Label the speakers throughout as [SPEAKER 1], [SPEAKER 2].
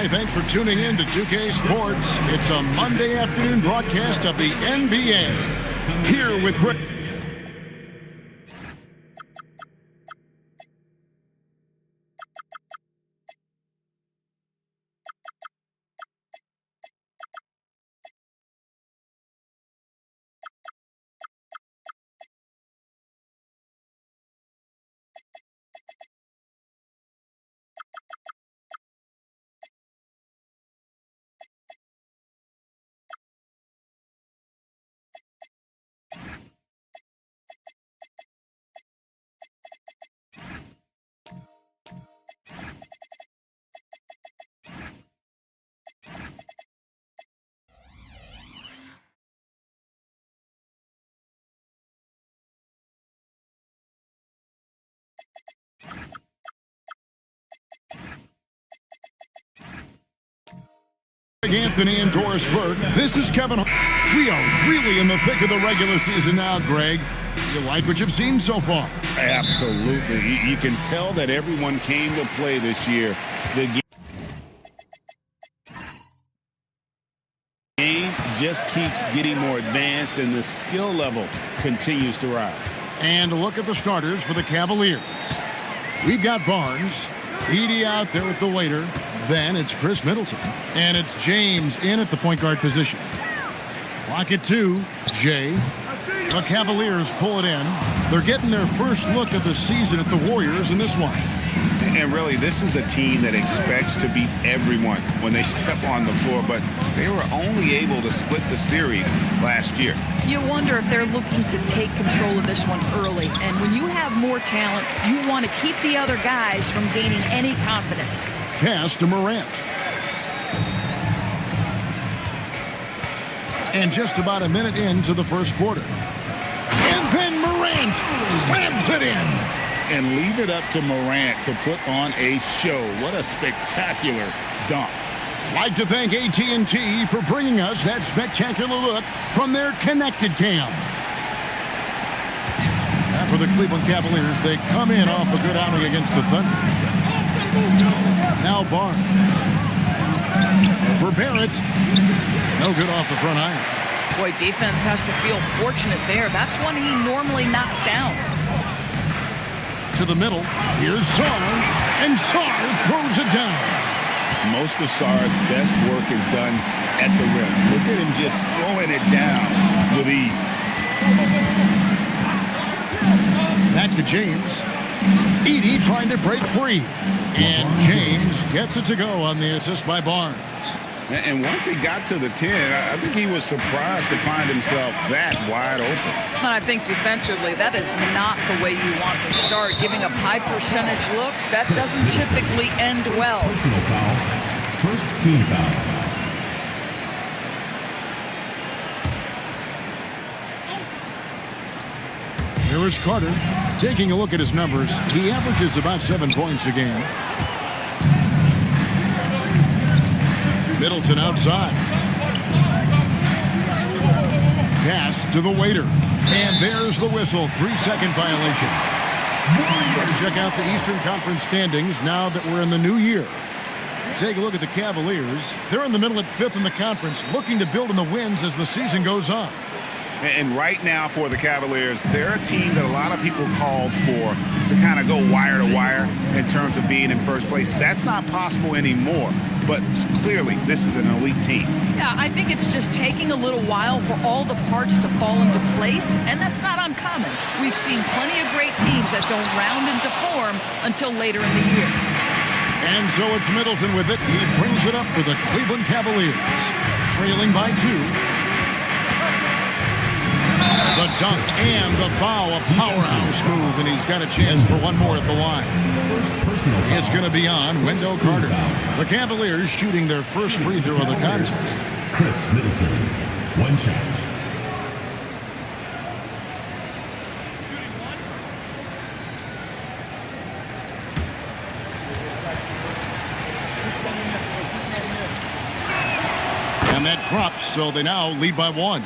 [SPEAKER 1] everybody. Thanks for tuning in to 2K Sports. It's a Monday afternoon broadcast of the NBA. Here with Rick. Anthony and Doris Burke. This is Kevin. We are really in the thick of the regular season now, Greg. You like what you've seen so far?
[SPEAKER 2] Absolutely. You can tell that everyone came to play this year. The game just keeps getting more advanced, and the skill level continues to rise.
[SPEAKER 1] And a look at the starters for the Cavaliers. We've got Barnes, Edie out there at the waiter. Then it's Chris Middleton. And it's James in at the point guard position. Clock at 2. Jay. The Cavaliers pull it in. They're getting their first look of the season at the Warriors in this one.
[SPEAKER 2] And really, this is a team that expects to beat everyone when they step on the floor, but they were only able to split the series last year.
[SPEAKER 3] You wonder if they're looking to take control of this one early. And when you have more talent, you want to keep the other guys from gaining any confidence.
[SPEAKER 1] Pass to Morant. And just about a minute into the first quarter. And then Morant slams it in.
[SPEAKER 2] And leave it up to Morant to put on a show. What a spectacular dunk.
[SPEAKER 1] Like to thank AT&T for bringing us that spectacular look from their connected cam. And for the Cleveland Cavaliers, they come in off a good outing against the Thunder. Now Barnes. For Barrett. No good off the front iron.
[SPEAKER 3] Boy, defense has to feel fortunate there. That's one he normally knocks down.
[SPEAKER 1] To the middle. Here's Sarr. And Sarr throws it down.
[SPEAKER 2] Most of Sarr's best work is done at the rim. Look at him just throwing it down with ease.
[SPEAKER 1] Back to James. Edie trying to break free. And James gets it to go on the assist by Barnes.
[SPEAKER 2] And once he got to the 10, I think he was surprised to find himself that wide open.
[SPEAKER 3] I think defensively, that is not the way you want to start. Giving up high percentage looks, that doesn't typically end well.
[SPEAKER 4] Personal foul. First team foul.
[SPEAKER 1] Here is Carter. Taking a look at his numbers, he averages about 7 points a game. Middleton outside. Pass to the waiter. And there's the whistle. 3-second violation. Let's check out the Eastern Conference standings now that we're in the new year. Take a look at the Cavaliers. They're in the middle at 5th in the conference, looking to build in the wins as the season goes on.
[SPEAKER 2] And right now for the Cavaliers, they're a team that a lot of people called for to kind of go wire to wire in terms of being in first place. That's not possible anymore, but clearly this is an elite team.
[SPEAKER 3] Yeah, I think it's just taking a little while for all the parts to fall into place, and that's not uncommon. We've seen plenty of great teams that don't round into form until later in the year.
[SPEAKER 1] And so it's Middleton with it. He brings it up for the Cleveland Cavaliers, trailing by 2. The dunk and the foul, a powerhouse move, and he's got a chance for one more at the line. It's going to be on Wendell Carter. The Cavaliers shooting their first free throw of the contest.
[SPEAKER 4] Chris Middleton, one shot.
[SPEAKER 1] And that drops, so they now lead by 1.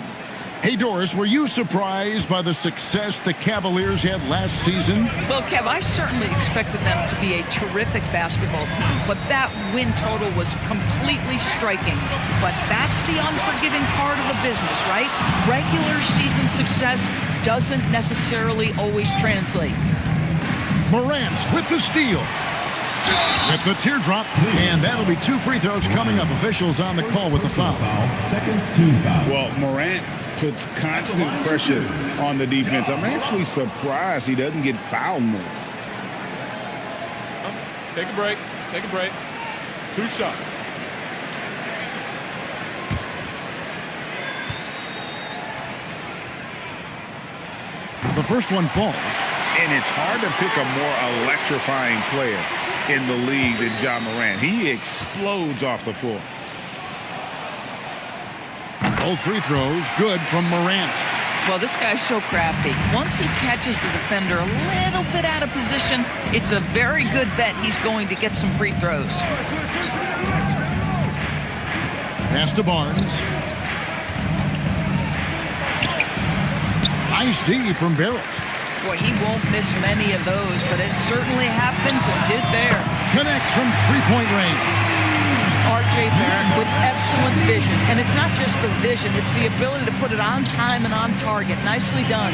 [SPEAKER 1] Hey, Doris, were you surprised by the success the Cavaliers had last season?
[SPEAKER 3] Well, Kev, I certainly expected them to be a terrific basketball team, but that win total was completely striking. But that's the unforgiving part of the business, right? Regular season success doesn't necessarily always translate.
[SPEAKER 1] Morant with the steal. With the teardrop, and that'll be 2 free throws coming up. Officials on the call with the foul.
[SPEAKER 4] Second team foul.
[SPEAKER 2] Well, Morant puts constant pressure on the defense. I'm actually surprised he doesn't get fouled more.
[SPEAKER 5] Take a break. Take a break. 2 shots.
[SPEAKER 1] The first one falls.
[SPEAKER 2] And it's hard to pick a more electrifying player in the league than John Morant. He explodes off the floor.
[SPEAKER 1] Both free throws good from Morant.
[SPEAKER 3] Well, this guy's so crafty. Once he catches the defender a little bit out of position, it's a very good bet he's going to get some free throws.
[SPEAKER 1] Pass to Barnes. Nice D from Barrett.
[SPEAKER 3] Boy, he won't miss many of those, but it certainly happens and did there.
[SPEAKER 1] Connects from three-point range.
[SPEAKER 3] R.J. Barrett with excellent vision. And it's not just the vision, it's the ability to put it on time and on target. Nicely done.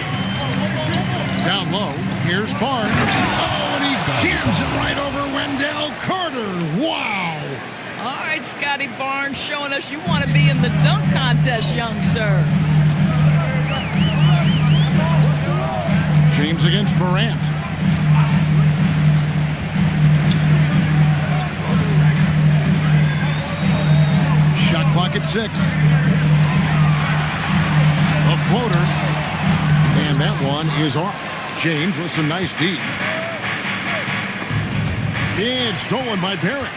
[SPEAKER 1] Down low, here's Barnes. Oh, and he jams it right over Wendell Carter. Wow.
[SPEAKER 3] All right, Scotty Barnes showing us you want to be in the dunk contest, young sir.
[SPEAKER 1] James against Morant. Shot clock at 6. A floater. And that one is off. James with some nice D. It's stolen by Barrett.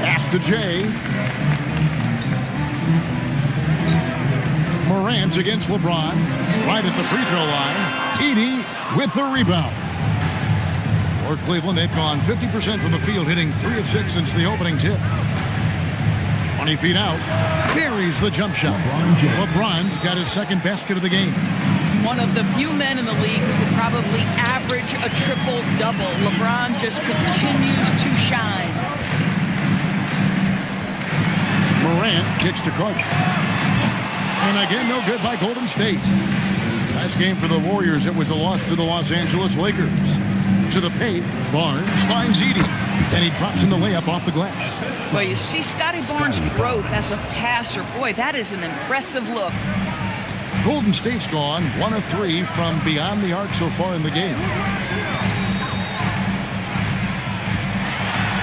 [SPEAKER 1] Pass to Jay. Morant against LeBron. Right at the free throw line. Edey with the rebound. For Cleveland, they've gone 50% from the field, hitting 3 of 6 since the opening tip. 20 feet out. Buries the jump shot. LeBron's got his second basket of the game.
[SPEAKER 3] One of the few men in the league who could probably average a triple-double. LeBron just continues to shine.
[SPEAKER 1] Morant kicks to Carter. And again, no good by Golden State. Last game for the Warriors, it was a loss to the Los Angeles Lakers. To the paint, Barnes finds Edey, and he drops in the layup off the glass.
[SPEAKER 3] Well, you see Scotty Barnes' growth as a passer. Boy, that is an impressive look.
[SPEAKER 1] Golden State's gone 1 of 3 from beyond the arc so far in the game.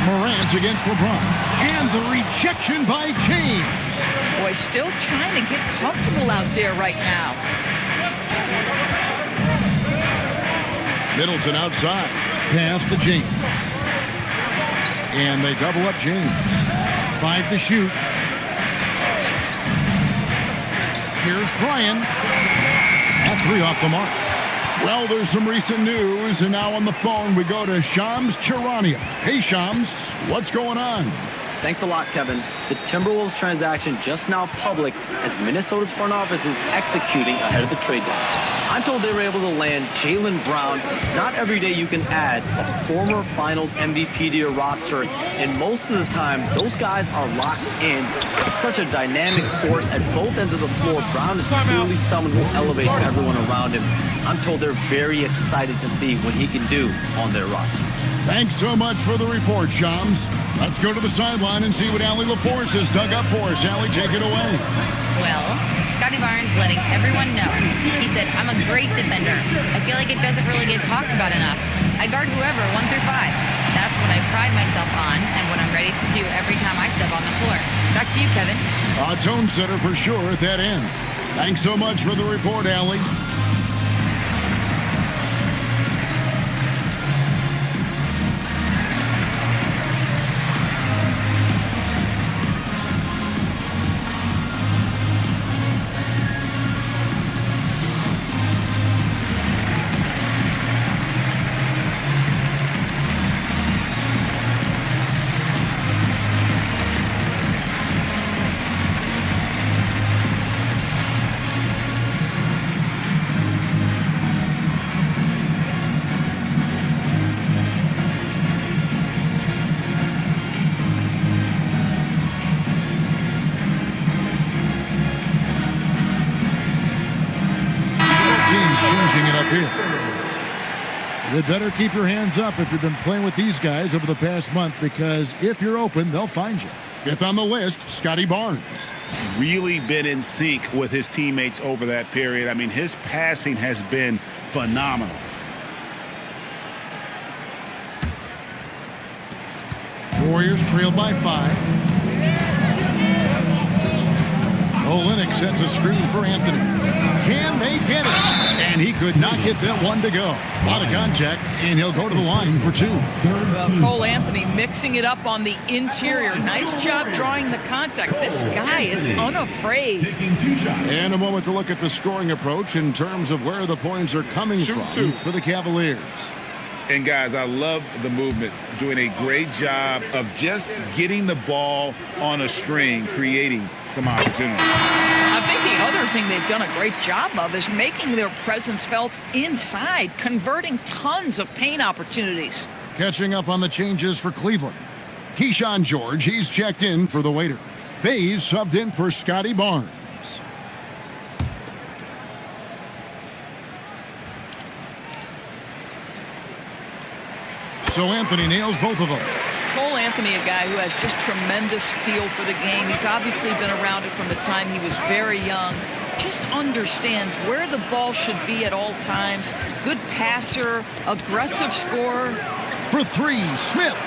[SPEAKER 1] Morant against LeBron. And the rejection by James.
[SPEAKER 3] Boy, still trying to get comfortable out there right now.
[SPEAKER 1] Middleton outside. Pass to James. And they double up James. 5 to shoot. Here's Brian. At 3 off the mark. Well, there's some recent news, and now on the phone we go to Shams Charania. Hey, Shams, what's going on?
[SPEAKER 6] Thanks a lot, Kevin. The Timberwolves transaction just now public as Minnesota's front office is executing ahead of the trade deadline. I'm told they were able to land Jaylen Brown. It's not every day you can add a former Finals MVP to your roster, and most of the time, those guys are locked in. Such a dynamic force at both ends of the floor. Brown is truly someone who elevates everyone around him. I'm told they're very excited to see what he can do on their roster.
[SPEAKER 1] Thanks so much for the report, Shams. Let's go to the sideline and see what Allie LaForce has dug up for us. Allie, take it away.
[SPEAKER 7] Well, Scotty Barnes letting everyone know. He said, I'm a great defender. I feel like it doesn't really get talked about enough. I guard whoever, 1 through 5. That's what I pride myself on and what I'm ready to do every time I step on the floor. Back to you, Kevin.
[SPEAKER 1] A tone setter for sure at that end. Thanks so much for the report, Allie. changing it up here. You better keep your hands up if you've been playing with these guys over the past month, because if you're open, they'll find you. Fifth on the list, Scotty Barnes.
[SPEAKER 2] Really been in sync with his teammates over that period. I mean, his passing has been phenomenal.
[SPEAKER 1] Warriors trail by 5. Olynyk sets a screen for Anthony. Can they get it? And he could not get that one to go. A lot of contact, and he'll go to the line for 2.
[SPEAKER 3] Well, Cole Anthony mixing it up on the interior. Nice job drawing the contact. This guy is unafraid.
[SPEAKER 4] Taking 2 shots.
[SPEAKER 1] And a moment to look at the scoring approach in terms of where the points are coming from for the Cavaliers.
[SPEAKER 2] And guys, I love the movement, doing a great job of just getting the ball on a string, creating some opportunity.
[SPEAKER 3] I think the other thing they've done a great job of is making their presence felt inside, converting tons of paint opportunities.
[SPEAKER 1] Catching up on the changes for Cleveland. Keyshawn George, he's checked in for the waiter. Bays subbed in for Scotty Barnes. So Anthony nails both of them.
[SPEAKER 3] Cole Anthony, a guy who has just tremendous feel for the game. He's obviously been around it from the time he was very young. Just understands where the ball should be at all times. Good passer, aggressive scorer.
[SPEAKER 1] For 3, Smith.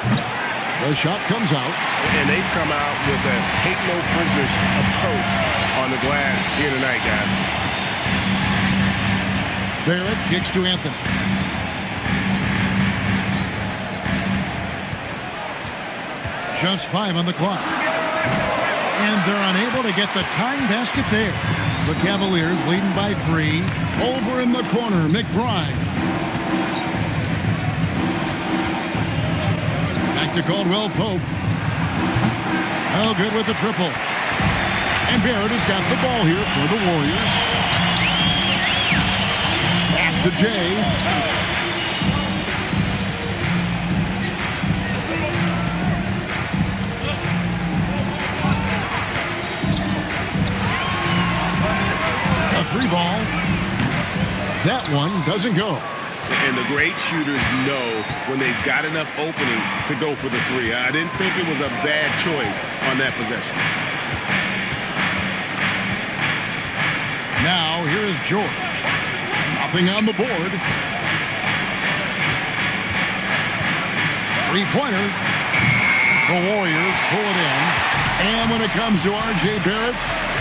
[SPEAKER 1] The shot comes out.
[SPEAKER 2] And they've come out with a take-no-prisoners approach on the glass here tonight, guys.
[SPEAKER 1] Barrett kicks to Anthony. Just 5 on the clock. And they're unable to get the tying basket there. The Cavaliers leading by 3. Over in the corner, McBride. Back to Caldwell Pope. Oh, good with the triple. And Barrett has got the ball here for the Warriors. Pass to Jay. Free ball. That one doesn't go.
[SPEAKER 2] And the great shooters know when they've got enough opening to go for the 3. I didn't think it was a bad choice on that possession.
[SPEAKER 1] Now here is George. Nothing on the board. 3-pointer. The Warriors pull it in. And when it comes to R.J. Barrett,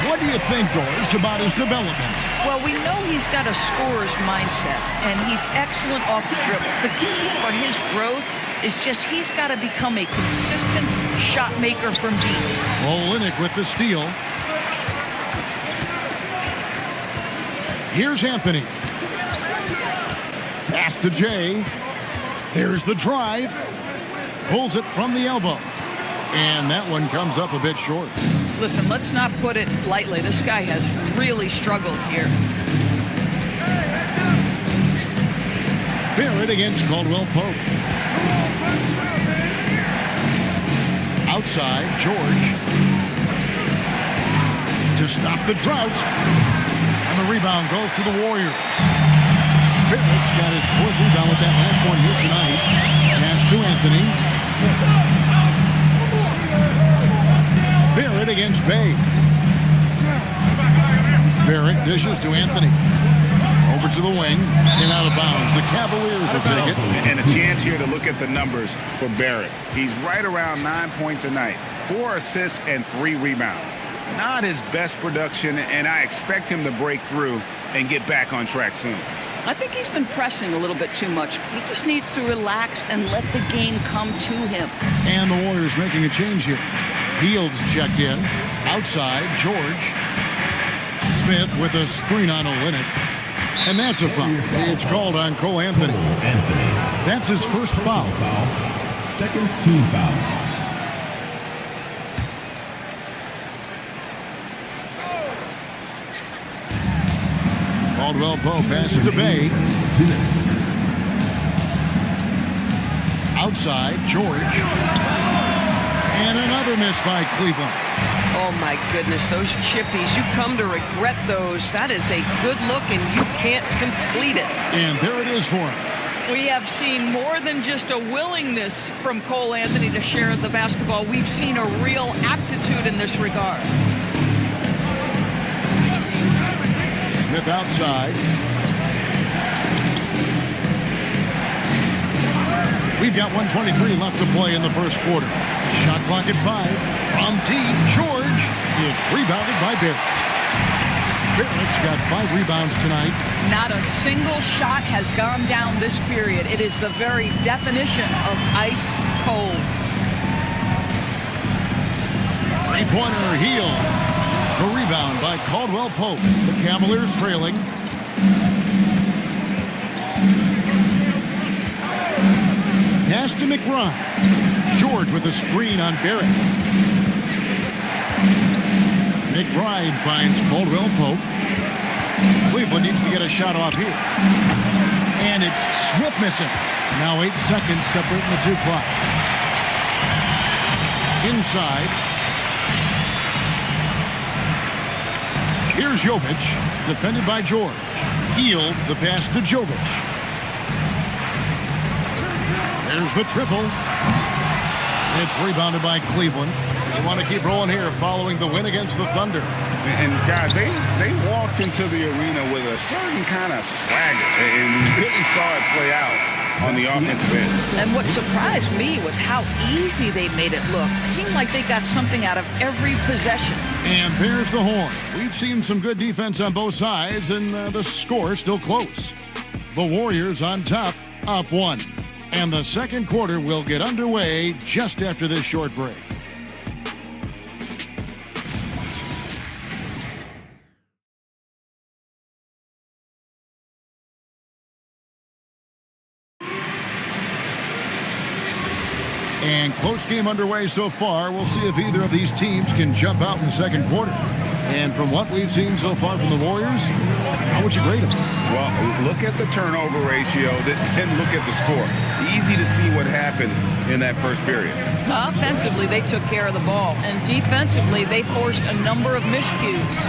[SPEAKER 1] what do you think, Doris, about his development?
[SPEAKER 3] Well, we know he's got a scorer's mindset, and he's excellent off the dribble. The key for his growth is just he's got to become a consistent shot maker from deep.
[SPEAKER 1] Olynyk with the steal. Here's Anthony. Pass to Jay. There's the drive. Pulls it from the elbow. And that one comes up a bit short.
[SPEAKER 3] Listen, let's not put it lightly. This guy has really struggled here.
[SPEAKER 1] Barrett against Caldwell Pope. Outside, George. To stop the drought. And the rebound goes to the Warriors. Barrett's got his 4th rebound with that last one here tonight. Pass to Anthony. Barrett against Bay. Barrett dishes to Anthony. Over to the wing and out of bounds. The Cavaliers will take it.
[SPEAKER 2] And a chance here to look at the numbers for Barrett. He's right around 9 points a night, 4 assists and 3 rebounds. Not his best production, and I expect him to break through and get back on track soon.
[SPEAKER 3] I think he's been pressing a little bit too much. He just needs to relax and let the game come to him.
[SPEAKER 1] And the Warriors making a change here. Fields checked in. Outside, George. Smith with a screen on Olynyk. And that's a foul. It's called on Cole Anthony. That's his first foul.
[SPEAKER 4] Second team foul.
[SPEAKER 1] Caldwell Pope passes to Bay. Outside, George. And another miss by Cleveland.
[SPEAKER 3] Oh, my goodness, those chippies, you come to regret those. That is a good look, and you can't complete it.
[SPEAKER 1] And there it is for him.
[SPEAKER 3] We have seen more than just a willingness from Cole Anthony to share the basketball. We've seen a real aptitude in this regard.
[SPEAKER 1] Smith outside. We've got 1:23 left to play in the first quarter. Shot clock at 5. From T. George. It's rebounded by Barrett. Barrett's got 5 rebounds tonight.
[SPEAKER 3] Not a single shot has gone down this period. It is the very definition of ice cold.
[SPEAKER 1] Three-pointer heel. The rebound by Caldwell Pope. The Cavaliers trailing. Pass to McBride. George with a screen on Barrett. McBride finds Caldwell Pope. Cleveland needs to get a shot off here. And it's Smith missing. Now 8 seconds separating the two clocks. Inside. Here's Jovic, defended by George. Heel, the pass to Jovic. There's the triple. It's rebounded by Cleveland. They want to keep rolling here following the win against the Thunder.
[SPEAKER 2] And guys, they walked into the arena with a certain kind of swagger, and we really saw it play out on the offensive end.
[SPEAKER 3] And what surprised me was how easy they made it look. It seemed like they got something out of every possession.
[SPEAKER 1] And there's the horn. We've seen some good defense on both sides, and the score still close. The Warriors on top, up 1. And the second quarter will get underway just after this short break. And close game underway so far. We'll see if either of these teams can jump out in the second quarter. And from what we've seen so far from the Warriors, how would you grade them?
[SPEAKER 2] Well, look at the turnover ratio, then look at the score. Easy to see what happened in that first period.
[SPEAKER 3] Offensively, they took care of the ball. And defensively, they forced a number of miscues.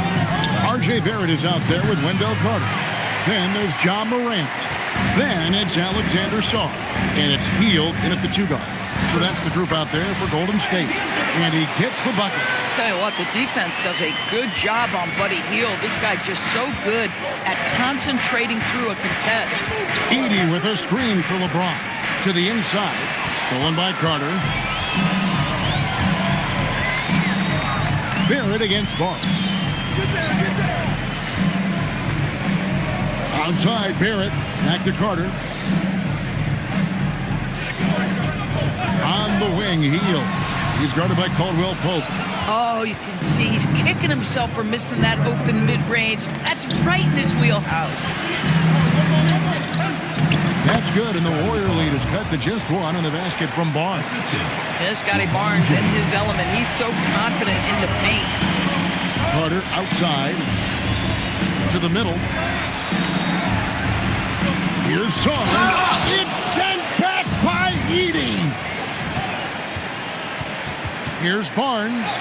[SPEAKER 1] R.J. Barrett is out there with Wendell Carter. Then there's John Morant. Then it's Alexander Sarr. And it's Hield in at the 2 guard. So that's the group out there for Golden State. And he gets the bucket.
[SPEAKER 3] Tell you what, the defense does a good job on Buddy Hield. This guy just so good at concentrating through a contest.
[SPEAKER 1] Edey with a screen for LeBron. To the inside. Stolen by Carter. Barrett against Barnes. Outside Barrett. Back to Carter. On the wing, Hield. He's guarded by Caldwell Pope.
[SPEAKER 3] Oh, you can see he's kicking himself for missing that open mid-range. That's right in his wheelhouse.
[SPEAKER 1] That's good, and the Warrior lead is cut to just 1 on the basket from Barnes.
[SPEAKER 3] Yeah, Scotty Barnes in his element. He's so confident in the paint.
[SPEAKER 1] Carter outside to the middle. Here's Sarr. It's sent back by Edey. Here's Barnes.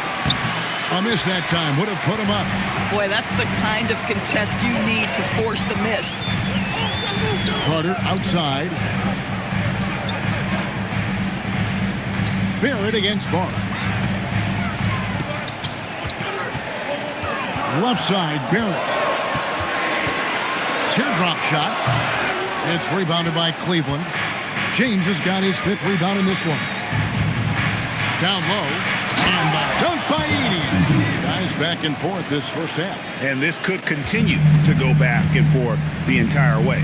[SPEAKER 1] A miss that time. Would have put him up.
[SPEAKER 3] Boy, that's the kind of contest you need to force the miss.
[SPEAKER 1] Carter outside. Barrett against Barnes. Left side, Barrett. Teardrop shot. It's rebounded by Cleveland. James has got his 5th rebound in this one. Down low, and the dunk by Edey. Guys back and forth this first half.
[SPEAKER 2] And this could continue to go back and forth the entire way.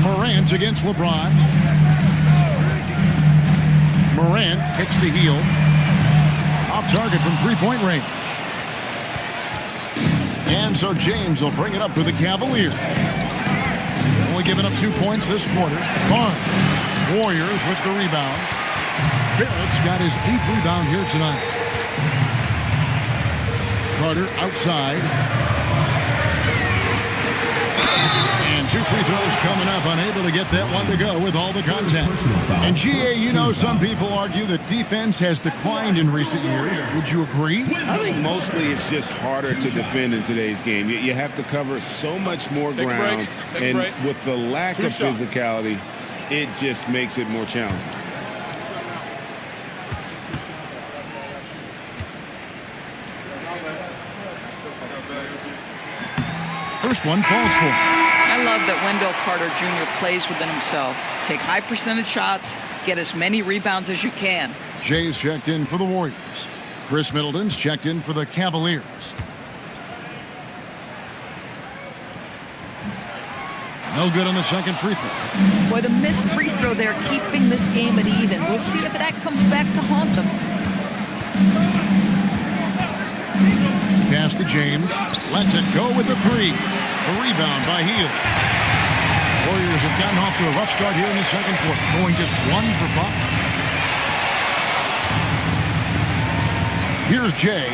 [SPEAKER 1] Morant against LeBron. Morant kicks to Hield. Off target from 3-point range. And so James will bring it up for the Cavaliers. Only giving up 2 points this quarter. Barnes. Warriors with the rebound. Barrett's got his 8th rebound here tonight. Carter outside. And 2 free throws coming up, unable to get that one to go with all the contact. And GA, you know, some people argue that defense has declined in recent years. Would you agree?
[SPEAKER 2] I think mostly it's just harder to defend in today's game. You have to cover so much more ground, and with the lack of physicality, it just makes it more challenging.
[SPEAKER 1] First one falls for him.
[SPEAKER 3] I love that Wendell Carter Jr. plays within himself. Take high percentage shots, get as many rebounds as you can.
[SPEAKER 1] Jay's checked in for the Warriors. Chris Middleton's checked in for the Cavaliers. No good on the second free throw.
[SPEAKER 3] Boy, the missed free throw there, keeping this game at even. We'll see if that comes back to haunt them.
[SPEAKER 1] Pass to James. Lets it go with the 3. A rebound by Hield. Warriors have gotten off to a rough start here in the second quarter, going just 1 for 5. Here's Jay.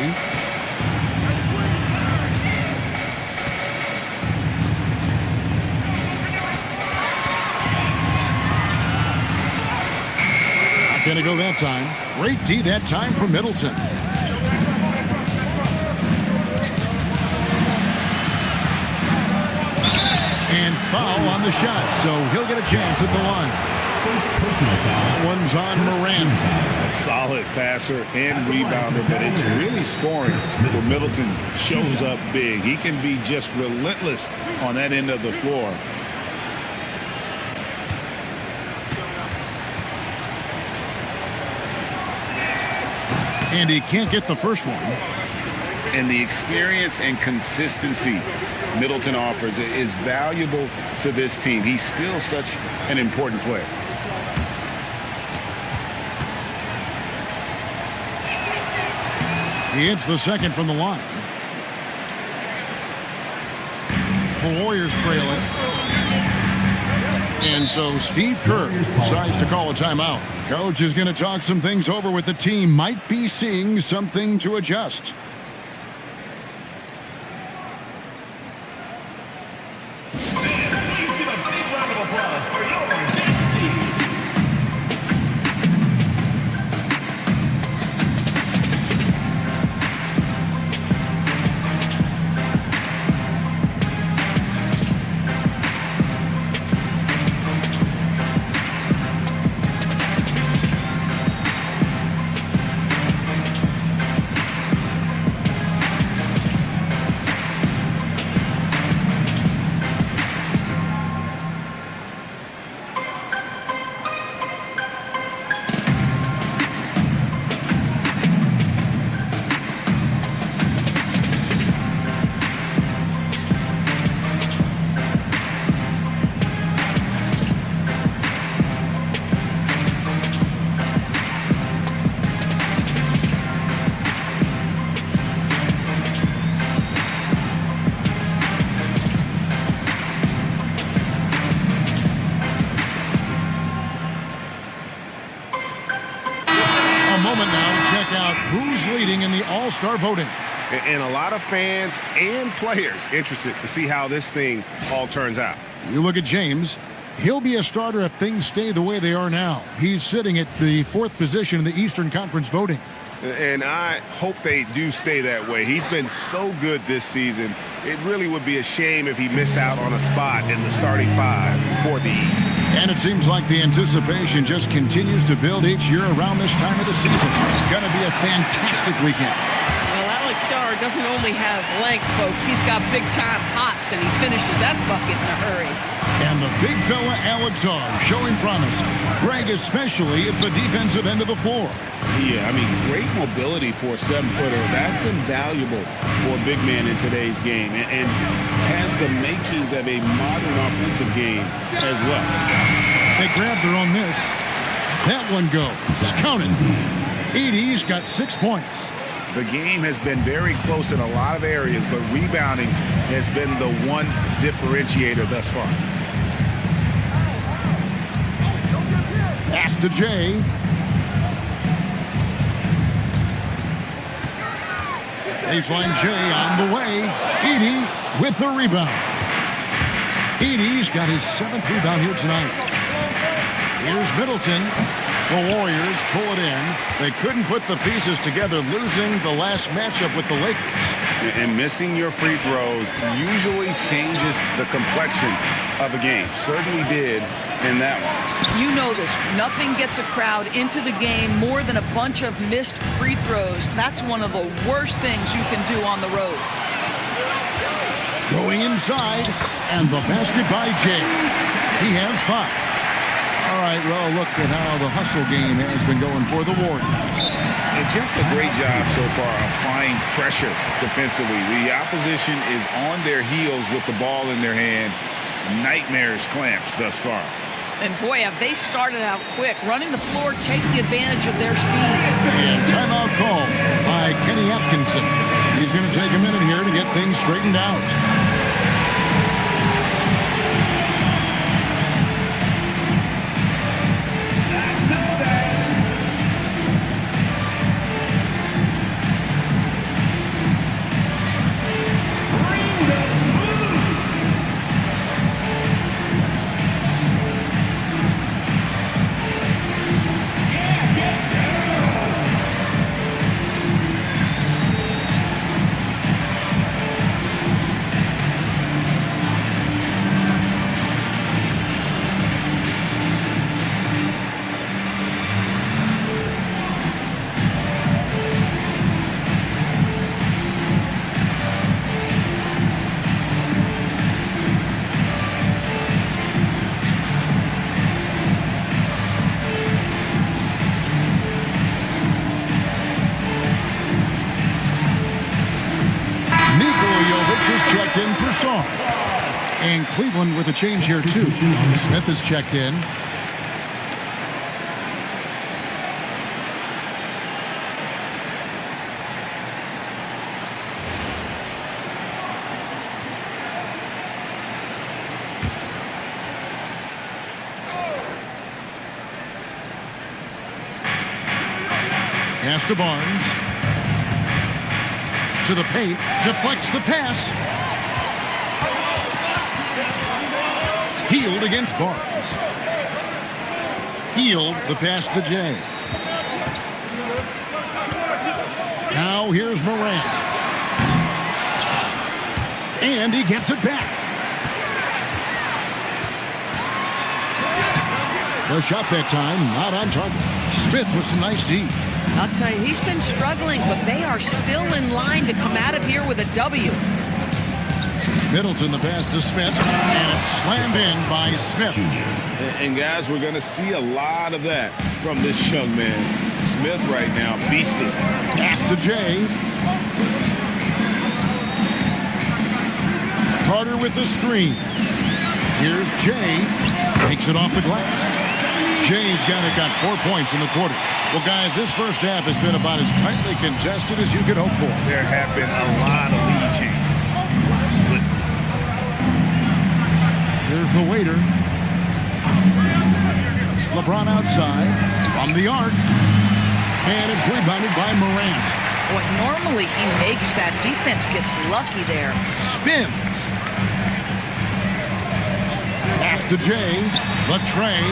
[SPEAKER 1] Not going to go that time. Great D that time for Middleton. And foul on the shot, so he'll get a chance at the line. That one's on Morant.
[SPEAKER 2] A solid passer and rebounder, but it's really scoring where Middleton shows up big. He can be just relentless on that end of the floor.
[SPEAKER 1] And he can't get the first one.
[SPEAKER 2] And the experience and consistency Middleton offers is valuable to this team. He's still such an important player.
[SPEAKER 1] He hits the second from the line. The Warriors trailing. And so Steve Kerr decides to call a timeout. Coach is going to talk some things over with the team. Might be seeing something to adjust. Who's leading in the All-Star voting?
[SPEAKER 2] And a lot of fans and players interested to see how this thing all turns out.
[SPEAKER 1] You look at James. He'll be a starter if things stay the way they are now. He's sitting at the 4th position in the Eastern Conference voting.
[SPEAKER 2] And I hope they do stay that way. He's been so good this season. It really would be a shame if he missed out on a spot in the starting 5 for the East.
[SPEAKER 1] And it seems like the anticipation just continues to build each year around this time of the season. It's going to be a fantastic weekend.
[SPEAKER 3] Well, Alex Starr doesn't only have length, folks. He's got big-time hops, and he finishes that bucket in a hurry.
[SPEAKER 1] And the big fella Alex Starr showing promise. Greg especially at the defensive end of the floor.
[SPEAKER 2] Yeah, I mean, great mobility for a 7-footer. That's invaluable for a big man in today's game, and has the makings of a modern offensive game as well.
[SPEAKER 1] They grab their own miss. That one goes. It's counted. Edey's got 6 points.
[SPEAKER 2] The game has been very close in a lot of areas, but rebounding has been the one differentiator thus far.
[SPEAKER 1] Pass to Jay. Baseline Jay on the way. Edey with the rebound. Edie's got his 7th rebound here tonight. Here's Middleton. The Warriors pull it in. They couldn't put the pieces together, losing the last matchup with the Lakers.
[SPEAKER 2] And missing your free throws usually changes the complexion of a game. Certainly did in that one.
[SPEAKER 3] You know this. Nothing gets a crowd into the game more than a bunch of missed free throws. That's one of the worst things you can do on the road.
[SPEAKER 1] Going inside, and the basket by James. He has 5. All right, well, look at how the hustle game has been going for the Warriors.
[SPEAKER 2] And just a great job so far applying pressure defensively. The opposition is on their heels with the ball in their hand. Nightmares clamps thus far.
[SPEAKER 3] And boy, have they started out quick, running the floor, taking advantage of their speed.
[SPEAKER 1] And timeout call by Kenny Atkinson. He's going to take a minute here to get things straightened out. In for Song. And Cleveland with a change here too. Smith is checked in. Pass to Barnes. To the paint. Deflects the pass. Healed against Barnes. Healed the pass to Jay. Now here's Morant. And he gets it back. The shot that time, not on target. Smith with some nice D.
[SPEAKER 3] I'll tell you, he's been struggling, but they are still in line to come out of here with a W.
[SPEAKER 1] Middleton, the pass to Smith, and it's slammed in by Smith.
[SPEAKER 2] And guys, we're going to see a lot of that from this young man. Smith right now, beasting.
[SPEAKER 1] Pass to Jay. Carter with the screen. Here's Jay. Takes it off the glass. Jay's got 4 points in the quarter. Well, guys, this first half has been about as tightly contested as you could hope for.
[SPEAKER 2] There have been a lot of lead changes. Goodness.
[SPEAKER 1] Here's the waiter. LeBron outside from the arc. And it's rebounded by Morant.
[SPEAKER 3] Boy, normally he makes that. Defense gets lucky there.
[SPEAKER 1] Spins. Pass to Jay. The tray.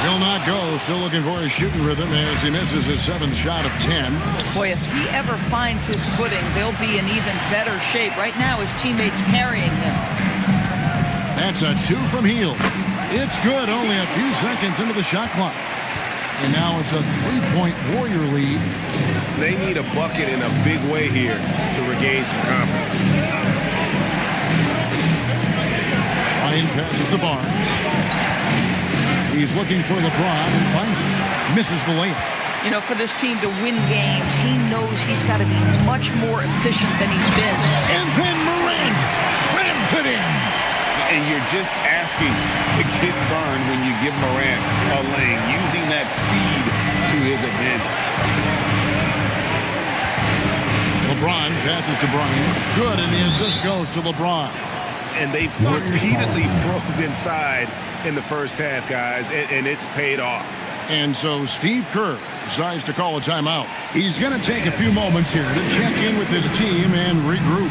[SPEAKER 1] He'll not go. Still looking for his shooting rhythm as he misses his 7th shot of 10.
[SPEAKER 3] Boy, if he ever finds his footing, they'll be in even better shape. Right now, his teammates carrying him.
[SPEAKER 1] That's a 2 from Hield. It's good. Only a few seconds into the shot clock. And now it's a 3-point Warrior lead.
[SPEAKER 2] They need a bucket in a big way here to regain some confidence.
[SPEAKER 1] Ryan passes to Barnes. He's looking for LeBron and finds him. Misses the layup.
[SPEAKER 3] You know, for this team to win games, he knows he's got to be much more efficient than he's been.
[SPEAKER 1] And then Morant slams it in.
[SPEAKER 2] And you're just asking to get burned when you give Morant a lane, using that speed to his advantage.
[SPEAKER 1] LeBron passes to Bryant. Good, and the assist goes to LeBron.
[SPEAKER 2] And they've repeatedly probed inside in the first half, guys, and it's paid off.
[SPEAKER 1] And so Steve Kerr decides to call a timeout. He's going to take a few moments here to check in with his team and regroup.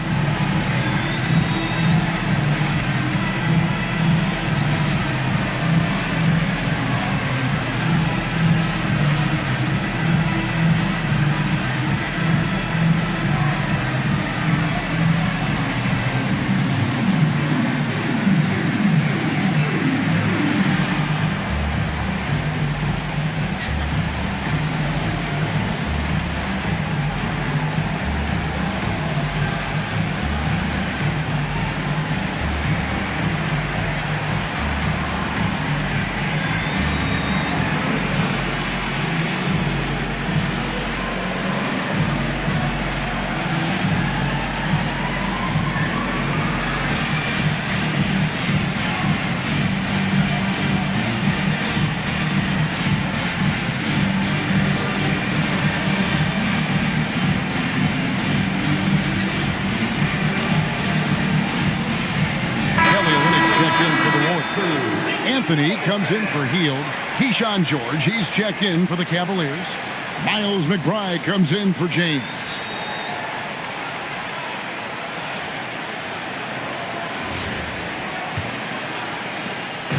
[SPEAKER 1] Anthony comes in for Heald. Keyshawn George, he's checked in for the Cavaliers. Miles McBride comes in for James.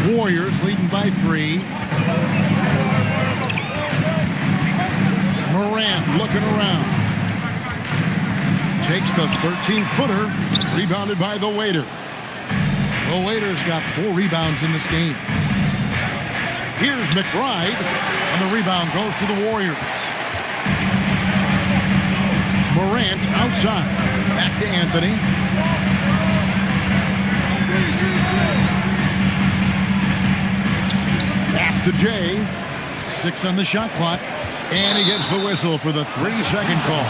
[SPEAKER 1] Warriors leading by 3. Morant looking around. Takes the 13-footer. Rebounded by the Waiter. The Waiter's got 4 rebounds in this game. Here's McBride, and the rebound goes to the Warriors. Morant outside. Back to Anthony. Pass to Jay. 6 on the shot clock. And he gets the whistle for the 3-second call.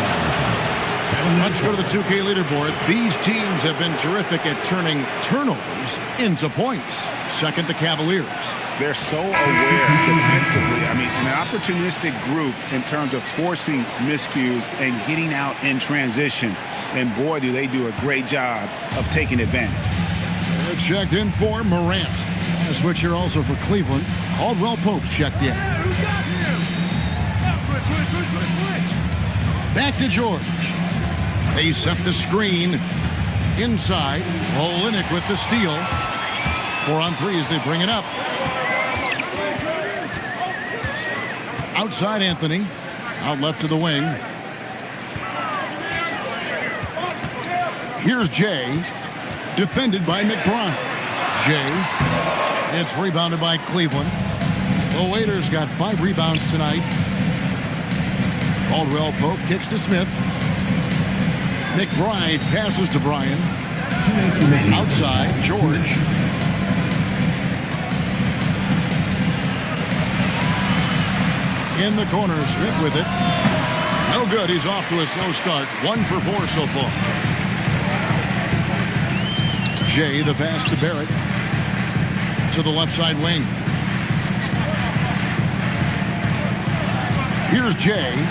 [SPEAKER 1] Let's go to the 2K leaderboard. These teams have been terrific at turning turnovers into points. Second, the Cavaliers.
[SPEAKER 2] They're so aware defensively. I mean, an opportunistic group in terms of forcing miscues and getting out in transition. And boy, do they do a great job of taking advantage.
[SPEAKER 1] They're checked in for Morant. A switch here also for Cleveland. Caldwell Pope's checked in. Back to George. They set the screen inside. Olynyk with the steal. 4-on-3 as they bring it up. Outside Anthony. Out left to the wing. Here's Jay. Defended by McBride. Jay. It's rebounded by Cleveland. The Waiters got 5 rebounds tonight. Caldwell Pope kicks to Smith. McBride passes to Bryan. Outside, George. In the corner, Smith with it. No good. He's off to a slow start. 1 for 4 so far. Jay, the pass to Barrett. To the left side wing. Here's Jay.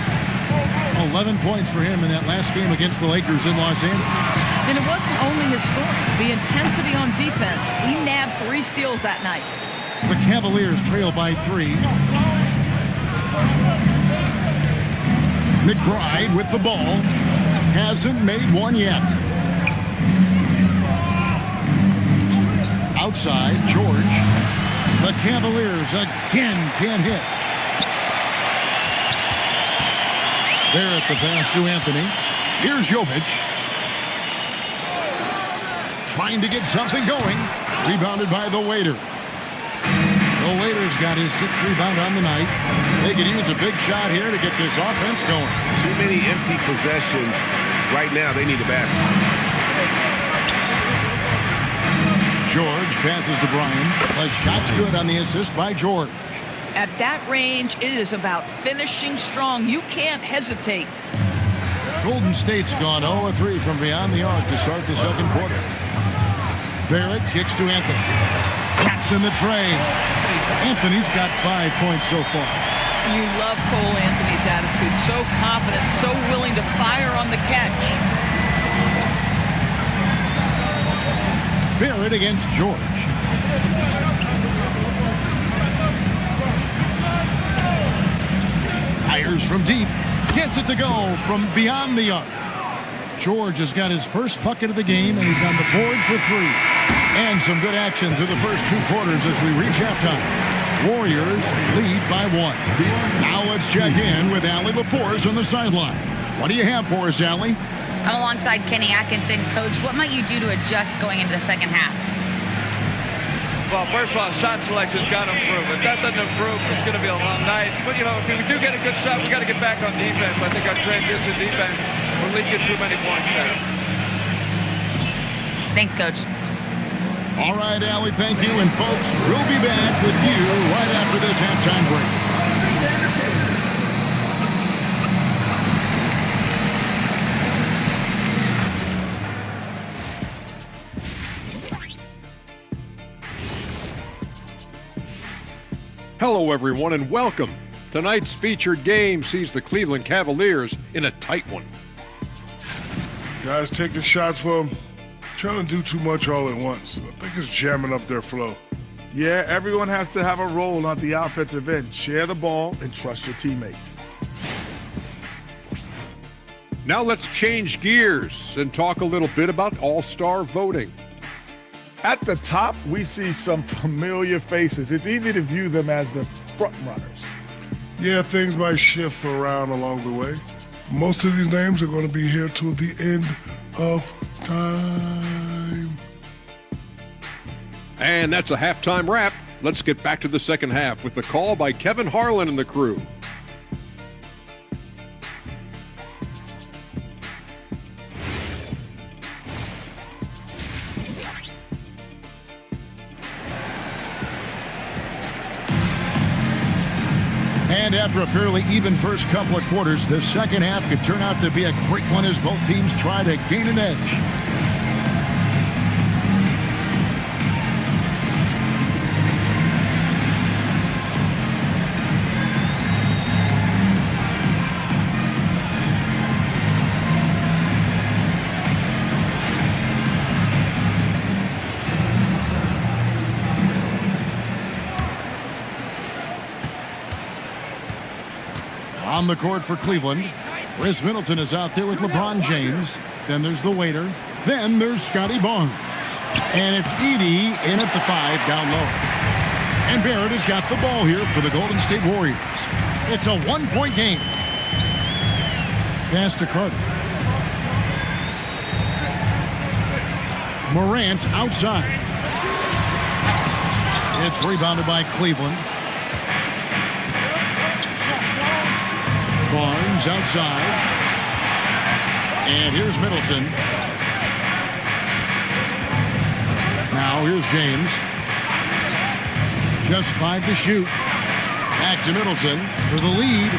[SPEAKER 1] 11 points for him in that last game against the Lakers in Los Angeles.
[SPEAKER 3] And it wasn't only his scoring. The intensity on defense. He nabbed 3 steals that night.
[SPEAKER 1] The Cavaliers trail by 3. McBride with the ball. Hasn't made one yet. Outside, George. The Cavaliers again can't hit. Barrett the pass to Anthony. Here's Jovic. Trying to get something going. Rebounded by the Waiter. The Waiter's got his 6th rebound on the night. They could use a big shot here to get this offense going.
[SPEAKER 8] Too many empty possessions. Right now, they need a basket.
[SPEAKER 1] George passes to Bryan. The shot's good on the assist by George.
[SPEAKER 3] At that range, it is about finishing strong. You can't hesitate.
[SPEAKER 1] Golden State's gone 0-3 from beyond the arc to start the second quarter. Barrett kicks to Anthony. Taps in the tray. Anthony's got 5 points so far.
[SPEAKER 3] You love Cole Anthony's attitude. So confident, so willing to fire on the catch.
[SPEAKER 1] Barrett against George. Fires from deep. Gets it to go from beyond the arc. George has got his first bucket of the game, and he's on the board for 3. And some good action through the first 2 quarters as we reach halftime. Warriors lead by 1. Now let's check in with Allie LaForce on the sideline. What do you have for us, Allie?
[SPEAKER 7] I'm alongside Kenny Atkinson. Coach, what might you do to adjust going into the second half?
[SPEAKER 9] Well, first of all, shot selection's got to improve. If that doesn't improve, it's going to be a long night. But, you know, if we do get a good shot, we got to get back on defense. I think our transition defense, we're leaking too many points there.
[SPEAKER 7] Thanks, Coach.
[SPEAKER 1] All right, Allie, thank you. And, folks, we'll be back with you right after this halftime break.
[SPEAKER 10] Hello, everyone, and welcome. Tonight's featured game sees the Cleveland Cavaliers in a tight one.
[SPEAKER 11] Guys taking shots, well, trying to do too much all at once. I think it's jamming up their flow. Yeah, everyone has to have a role on the offensive end. Share the ball and trust your teammates.
[SPEAKER 10] Now let's change gears and talk a little bit about all-star voting.
[SPEAKER 11] At the top, we see some familiar faces. It's easy to view them as the front runners.
[SPEAKER 12] Yeah, things might shift around along the way. Most of these names are going to be here till the end of time.
[SPEAKER 10] And that's a halftime wrap. Let's get back to the second half with the call by Kevin Harlan and the crew.
[SPEAKER 1] And after a fairly even first couple of quarters, the second half could turn out to be a great one as both teams try to gain an edge. On the court for Cleveland, Chris Middleton is out there with LeBron James. Then there's the waiter. Then there's Scotty Barnes. And it's Edey in at the 5 down low. And Barrett has got the ball here for the Golden State Warriors. It's a one-point game. Pass to Carter. Morant outside. It's rebounded by Cleveland. Barnes outside. And here's Middleton. Now here's James. Just 5 to shoot. Back to Middleton for the lead.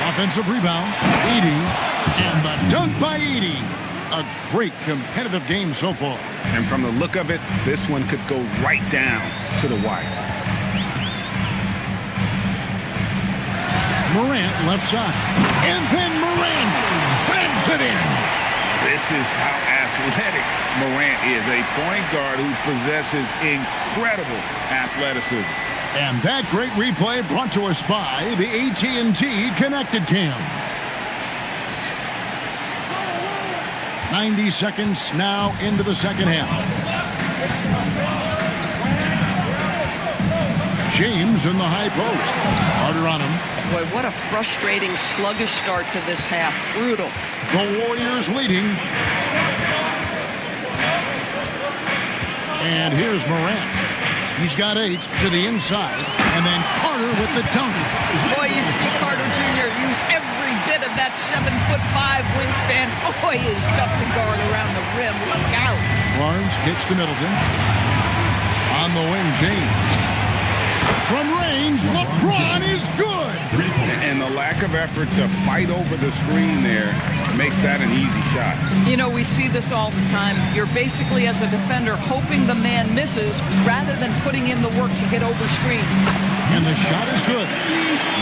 [SPEAKER 1] Offensive rebound. Edey. And the dunk by Edey. A great competitive game so far.
[SPEAKER 2] And from the look of it, this one could go right down to the wire.
[SPEAKER 1] Morant left side. And then Morant slams it in.
[SPEAKER 2] This is how athletic Morant is. A point guard who possesses incredible athleticism.
[SPEAKER 1] And that great replay brought to us by the AT&T Connected Cam. 90 seconds now into the second half. James in the high post. Carter on him.
[SPEAKER 3] Boy, what a frustrating, sluggish start to this half. Brutal.
[SPEAKER 1] The Warriors leading. And here's Morant. He's got 8 to the inside. And then Carter with the dunk.
[SPEAKER 3] Boy, you see Carter Jr. use every bit of that 7'5" wingspan. Boy, is tough to guard around the rim. Look out.
[SPEAKER 1] Barnes kicks to Middleton. On the wing, James. From range, LeBron is good.
[SPEAKER 2] And the lack of effort to fight over the screen there makes that an easy shot.
[SPEAKER 3] You know, we see this all the time. You're basically, as a defender, hoping the man misses rather than putting in the work to get over screen.
[SPEAKER 1] And the shot is good.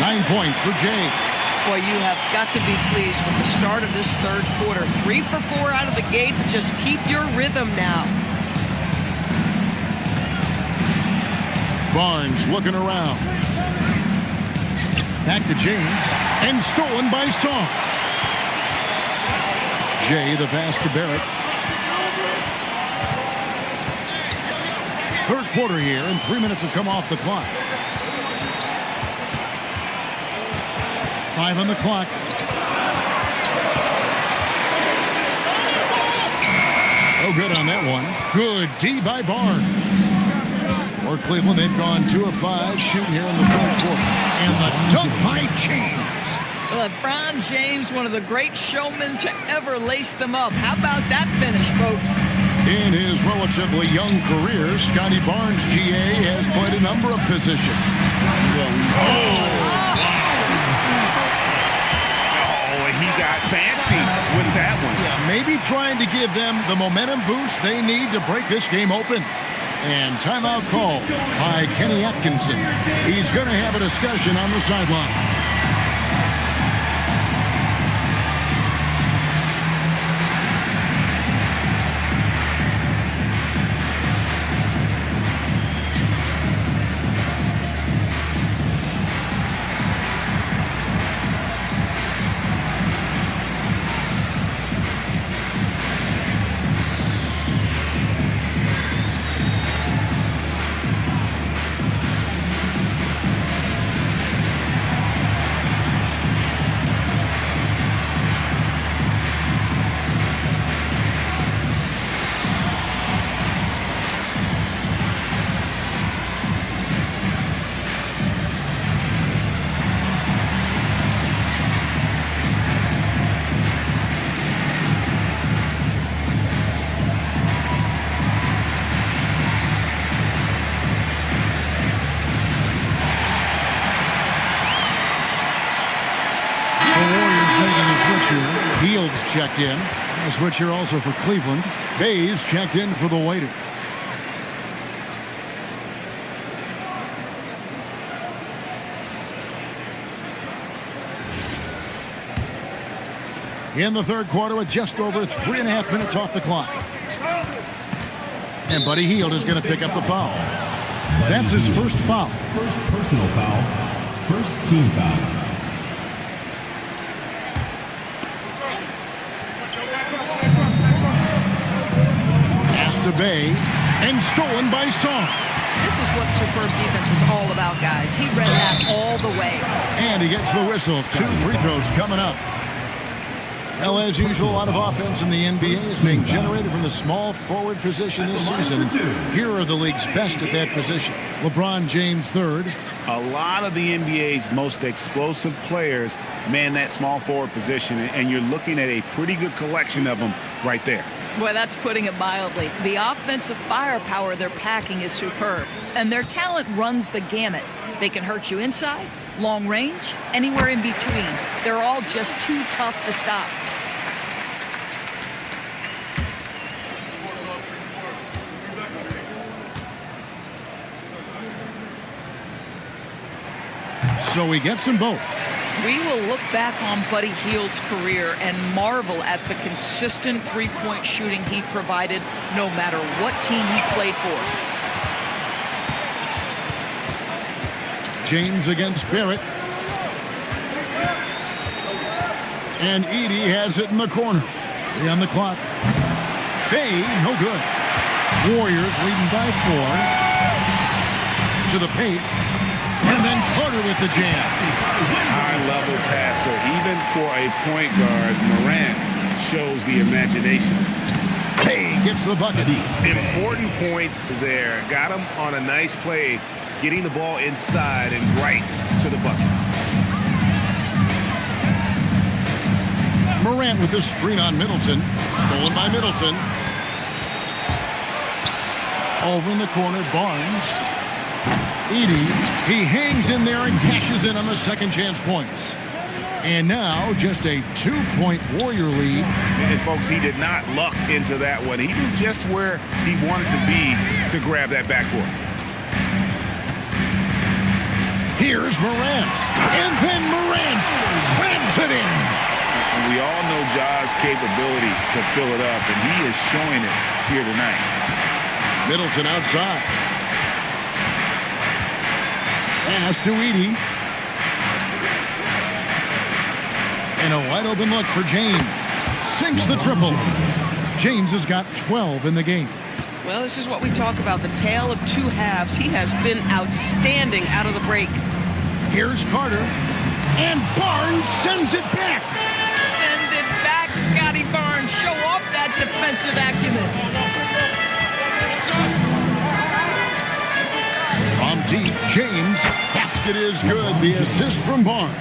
[SPEAKER 1] 9 points for Jay.
[SPEAKER 3] Boy, you have got to be pleased with the start of this third quarter. 3 for 4 out of the gate. Just keep your rhythm now.
[SPEAKER 1] Barnes looking around. Back to James. And stolen by Song. Jay, the pass to Barrett. Third quarter here, and 3 minutes have come off the clock. 5 on the clock. Oh, good on that one. Good D by Barnes. For Cleveland, they've gone 2 of 5 shooting here in the fourth quarter. And the dunk by James.
[SPEAKER 3] LeBron James, one of the great showmen to ever lace them up. How about that finish, folks?
[SPEAKER 1] In his relatively young career, Scotty Barnes, GA, has played a number of positions.
[SPEAKER 2] He got fancy with that one.
[SPEAKER 1] Yeah, maybe trying to give them the momentum boost they need to break this game open. And timeout call by Kenny Atkinson. He's going to have a discussion on the sideline. Fields checked in. A switch here also for Cleveland. Bays checked in for the waiter. In the third quarter with just over 3.5 minutes off the clock. And Buddy Hield is going to pick up the foul. That's his first foul.
[SPEAKER 4] First personal foul. First team foul.
[SPEAKER 1] Pass to Bay and stolen by Song.
[SPEAKER 3] This is what superb defense is all about, guys. He read that all the way.
[SPEAKER 1] And he gets the whistle. 2 free throws coming up. Well, as usual, a lot of offense in the NBA is being generated from the small forward position this season. Here are the league's best at that position. LeBron James third.
[SPEAKER 2] A lot of the NBA's most explosive players man that small forward position, and you're looking at a pretty good collection of them right there.
[SPEAKER 3] Well, that's putting it mildly. The offensive firepower they're packing is superb, and their talent runs the gamut. They can hurt you inside, long range, anywhere in between. They're all just too tough to stop.
[SPEAKER 1] So he gets them both.
[SPEAKER 3] We will look back on Buddy Hield's career and marvel at the consistent three-point shooting he provided no matter what team he played for.
[SPEAKER 1] James against Barrett. And Edey has it in the corner. 3 on the clock. Bay, no good. Warriors leading by 4. To the paint. And then Carter with the jam.
[SPEAKER 2] High-level passer. Even for a point guard, Morant shows the imagination.
[SPEAKER 1] Bay gets the bucket.
[SPEAKER 8] Important points there. Got him on a nice play, getting the ball inside and right to the bucket.
[SPEAKER 1] Morant with the screen on Middleton. Stolen by Middleton. Over in the corner, Barnes. Edey, he hangs in there and cashes in on the second chance points. And now just a 2-point Warrior lead.
[SPEAKER 2] And folks, he did not luck into that one. He knew just where he wanted to be to grab that backboard.
[SPEAKER 1] Here's Morant. And then Morant slams it in.
[SPEAKER 2] And we all know Ja's capability to fill it up, and he is showing it here tonight.
[SPEAKER 1] Middleton outside. Pass to Edey. And a wide open look for James. Sinks the triple. James has got 12 in the game.
[SPEAKER 3] Well, this is what we talk about, the tale of two halves. He has been outstanding out of the break.
[SPEAKER 1] Here's Carter. And Barnes sends it back.
[SPEAKER 3] Send it back, Scotty Barnes. Show off that defensive acumen.
[SPEAKER 1] From deep, James. Basket is good. The assist from Barnes.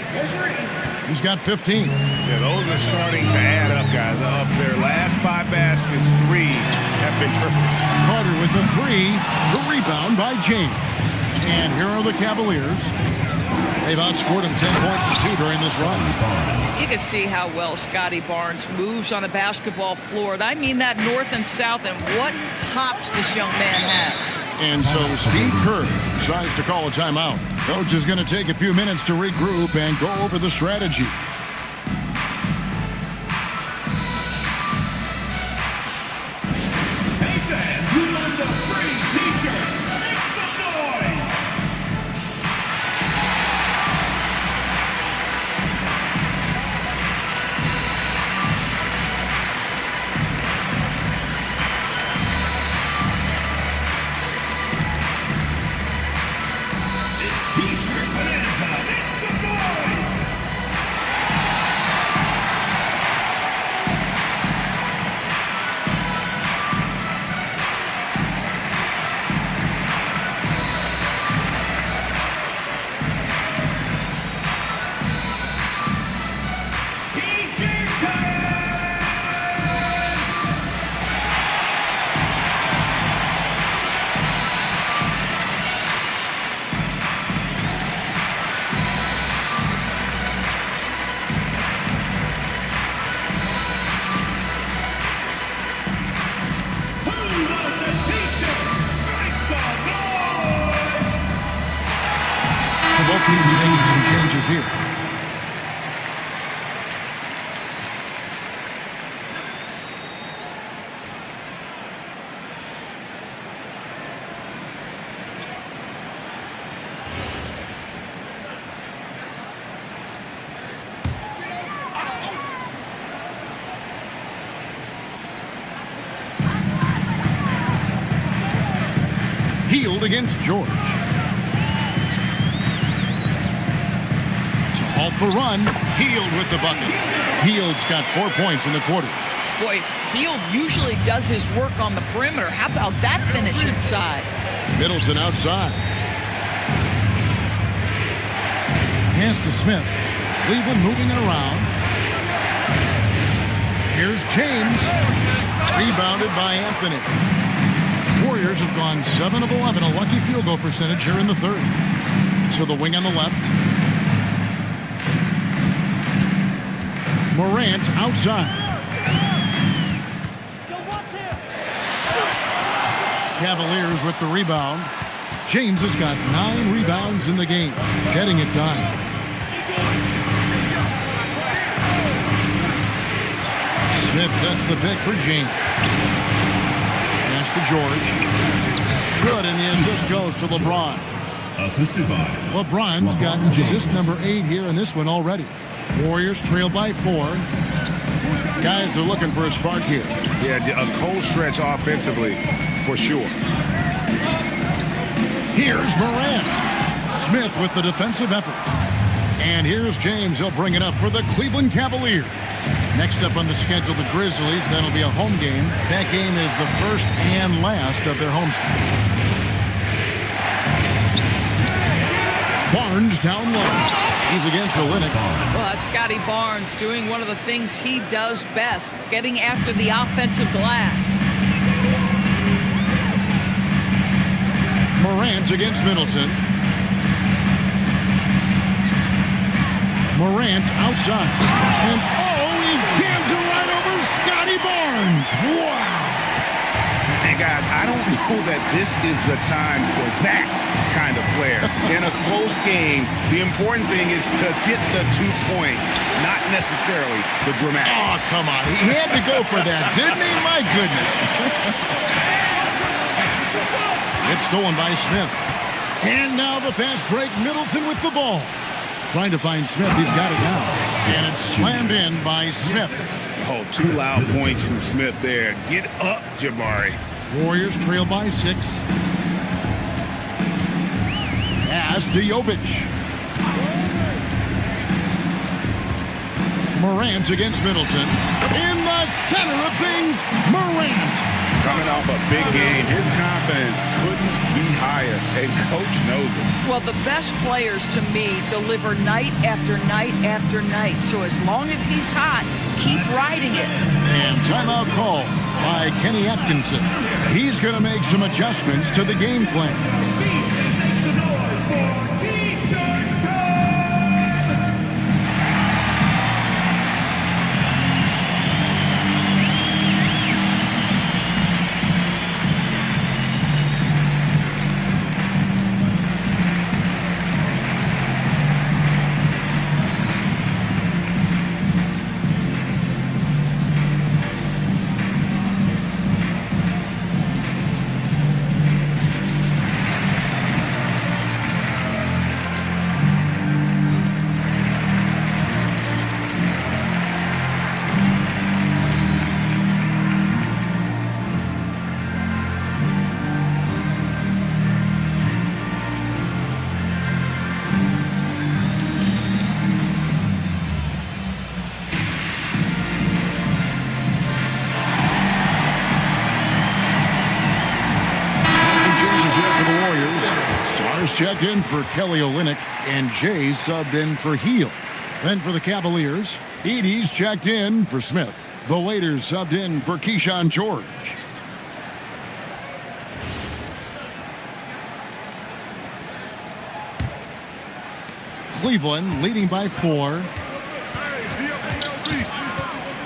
[SPEAKER 1] He's got 15.
[SPEAKER 2] Yeah, those are starting to add up, guys. Of their last 5 baskets, 3 have been triples.
[SPEAKER 1] Carter with the 3. The rebound by James. And here are the Cavaliers. They've outscored him 10 points to 2 during this run.
[SPEAKER 3] You can see how well Scotty Barnes moves on a basketball floor. I mean that north and south, and what hops this young man has.
[SPEAKER 1] And so Steve Kerr decides to call a timeout. Coach is going to take a few minutes to regroup and go over the strategy.
[SPEAKER 4] Hey fans, who wants a free t-shirt? Make some noise! It's t-shirt bonanza. Make some noise!
[SPEAKER 1] team's making some changes here. Healed against George. To halt the run, Healed with the bucket. Heald's got 4 points in the quarter.
[SPEAKER 3] Boy, Heald usually does his work on the perimeter. How about that finish inside?
[SPEAKER 1] Middleton outside. Pass to Smith. Cleveland moving it around. Here's James. Rebounded by Anthony. Warriors have gone 7 of 11, a lucky field goal percentage here in the third. To the wing on the left. Morant outside. Cavaliers with the rebound. James has got 9 rebounds in the game, getting it done. Smith sets the pick for James. Pass to George. Good, and the assist goes to LeBron.
[SPEAKER 4] Assisted by
[SPEAKER 1] LeBron's got assist number 8 here in this one already. Warriors trail by 4. Guys are looking for a spark here.
[SPEAKER 2] Yeah, a cold stretch offensively, for sure.
[SPEAKER 1] Here's Morant. Smith with the defensive effort. And here's James. He'll bring it up for the Cleveland Cavaliers. Next up on the schedule, the Grizzlies. That'll be a home game. That game is the first and last of their homestand. Barnes down low. He's against Olynyk.
[SPEAKER 3] Well, that's Scotty Barnes doing one of the things he does best, getting after the offensive glass.
[SPEAKER 1] Morant against Middleton. Morant outside. And he jams it right over Scotty Barnes. Wow.
[SPEAKER 2] And guys, I don't know that this is the time for that kind of flair. In a close game, the important thing is to get the 2 points, not necessarily the dramatic.
[SPEAKER 1] Oh, come on. He had to go for that, didn't he? My goodness. It's stolen by Smith. And now the fast break. Middleton with the ball. Trying to find Smith. He's got it now. And it's slammed in by Smith.
[SPEAKER 2] Oh, 2 loud points from Smith there. Get up, Jabari.
[SPEAKER 1] Warriors trail by 6. Pass to Jovic. Morant against Middleton. In the center of things, Morant.
[SPEAKER 2] Coming off a big game, his confidence couldn't be higher, and coach knows it.
[SPEAKER 3] Well, the best players to me deliver night after night after night. So as long as he's hot, keep riding it.
[SPEAKER 1] And timeout call by Kenny Atkinson. He's going to make some adjustments to the game plan. Checked in for Kelly Olynyk, and Jay subbed in for Heald. Then for the Cavaliers, Edey's checked in for Smith. The Waiters subbed in for Keyshawn George. Cleveland leading by 4.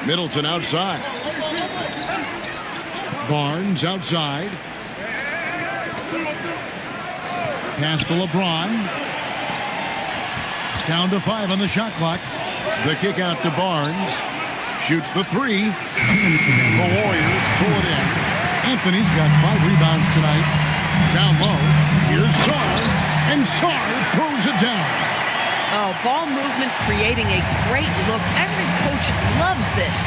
[SPEAKER 1] Middleton outside. Barnes outside. Pass to LeBron. Down to 5 on the shot clock. The kick out to Barnes. Shoots the 3. The Warriors pull it in. Anthony's got 5 rebounds tonight. Down low. Here's Sarr. And Sarr throws it down.
[SPEAKER 3] Oh, ball movement creating a great look. Every coach loves this.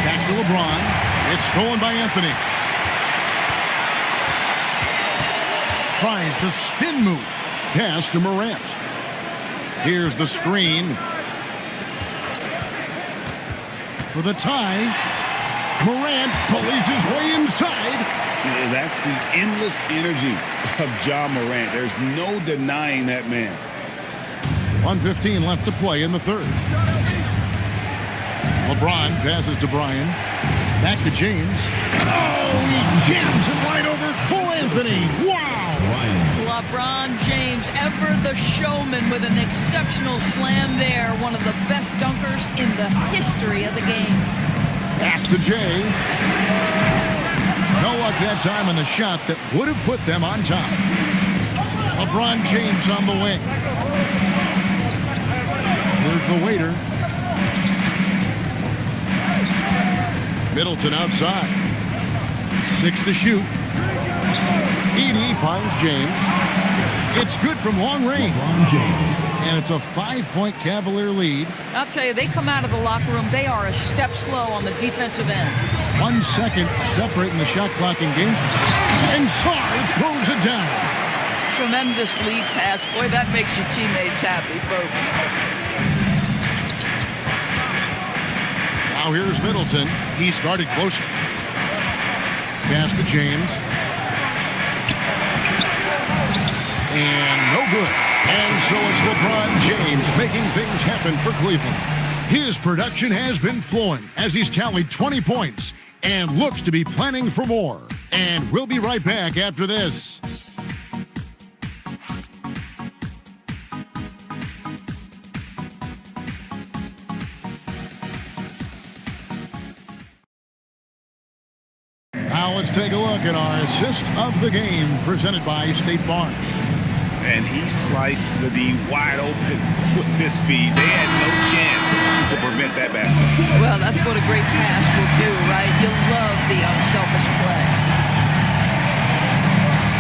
[SPEAKER 1] Back to LeBron. It's stolen by Anthony. Tries the spin move. Pass to Morant. Here's the screen. For the tie. Morant pulleys his way inside.
[SPEAKER 2] Yeah, that's the endless energy of John Morant. There's no denying that man.
[SPEAKER 1] 1:15 left to play in the third. LeBron passes to Bryan. Back to James. Oh, he jams it right over Cole Anthony. Wow!
[SPEAKER 3] LeBron James, ever the showman, with an exceptional slam there. One of the best dunkers in the history of the game.
[SPEAKER 1] Pass to Jay. No luck that time on the shot that would have put them on top. LeBron James on the wing. Here's the waiter. Middleton outside. 6 to shoot. Edey finds James. It's good from long range. And it's a 5-point Cavalier lead.
[SPEAKER 3] I'll tell you, they come out of the locker room, they are a step slow on the defensive end.
[SPEAKER 1] 1 second separating the shot clock in game. And Sarr throws it down.
[SPEAKER 3] Tremendous lead pass. Boy, that makes your teammates happy, folks.
[SPEAKER 1] Now here's Middleton. He's guarded closer. Pass to James. And no good. And so it's LeBron James making things happen for Cleveland. His production has been flowing as he's tallied 20 points and looks to be planning for more. And we'll be right back after this. Now let's take a look at our assist of the game presented by State Farm.
[SPEAKER 2] And he sliced the D wide open with this feed. They had no chance to prevent that basket.
[SPEAKER 3] Well, that's what a great pass will do, right? You'll love the unselfish play.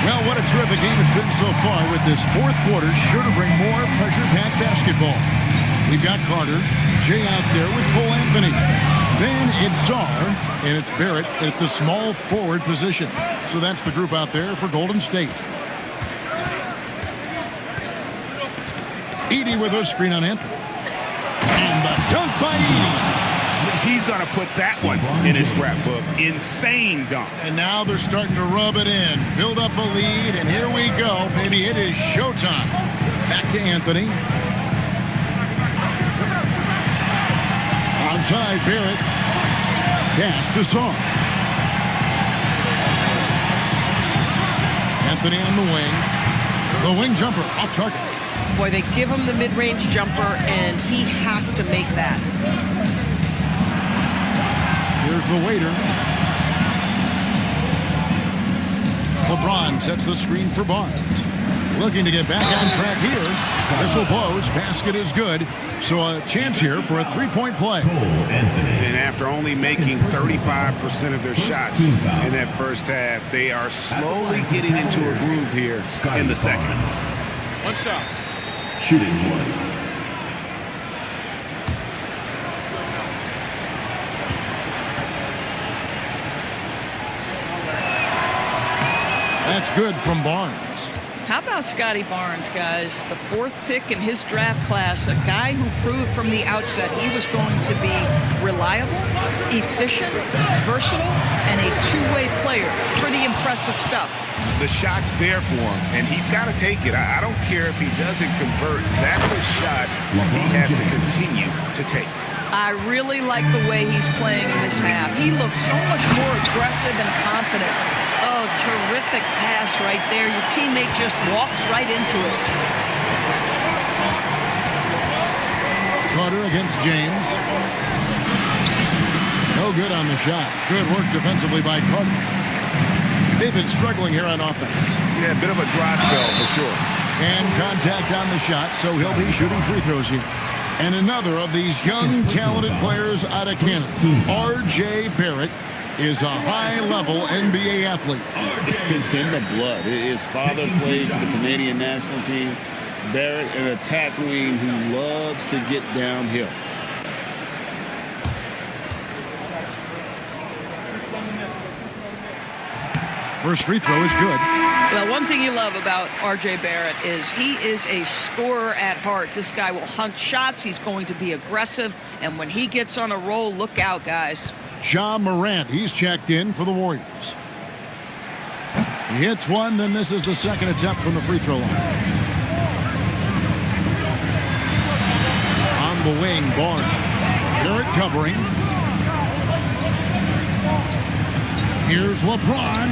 [SPEAKER 1] Well, what a terrific game it's been so far, with this fourth quarter sure to bring more pressure-packed basketball. We've got Carter, Jay out there with Cole Anthony. Then it's Sarr, and it's Barrett at the small forward position. So that's the group out there for Golden State. Edey with a screen on Anthony. And the dunk by Edey.
[SPEAKER 2] He's going to put that one in his scrapbook. Insane dunk.
[SPEAKER 1] And now they're starting to rub it in. Build up a lead, and here we go. Maybe it is showtime. Back to Anthony. Outside, Barrett. Pass to Sarr. Anthony on the wing. The wing jumper off target.
[SPEAKER 3] Boy, they give him the mid-range jumper, and he has to make that.
[SPEAKER 1] Here's the waiter. LeBron sets the screen for Barnes. Looking to get back on track here. Whistle blows. Basket is good. So a chance here for a three-point play.
[SPEAKER 2] And after only making 35% of their shots in that first half, they are slowly getting into a groove here in the second.
[SPEAKER 5] One shot.
[SPEAKER 4] Shooting one.
[SPEAKER 1] That's good from Barnes.
[SPEAKER 3] How about Scotty Barnes, guys? The fourth pick in his draft class, a guy who proved from the outset he was going to be reliable, efficient, versatile, and a two-way player. Pretty impressive stuff.
[SPEAKER 2] The shot's there for him, and he's got to take it. I don't care if he doesn't convert. That's a shot he has to continue to take.
[SPEAKER 3] I really like the way he's playing in this half. He looks so much more aggressive and confident. Oh, terrific pass right there. Your teammate just walks right into it.
[SPEAKER 1] Carter against James. No good on the shot. Good work defensively by Carter. They've been struggling here on offense.
[SPEAKER 2] Yeah, a bit of a dry spell for sure.
[SPEAKER 1] And contact on the shot, so he'll be shooting free throws here. And another of these young, talented players out of Canada, R.J. Barrett, is a high-level NBA athlete.
[SPEAKER 2] It's in the blood. His father played for the Canadian national team. Barrett, an attack wing who loves to get downhill.
[SPEAKER 1] First free throw is good.
[SPEAKER 3] Well, one thing you love about R.J. Barrett is he is a scorer at heart. This guy will hunt shots. He's going to be aggressive. And when he gets on a roll, look out, guys.
[SPEAKER 1] Ja Morant, he's checked in for the Warriors. He hits one, then misses the second attempt from the free throw line. On the wing, Barnes. Barrett covering. Here's LeBron.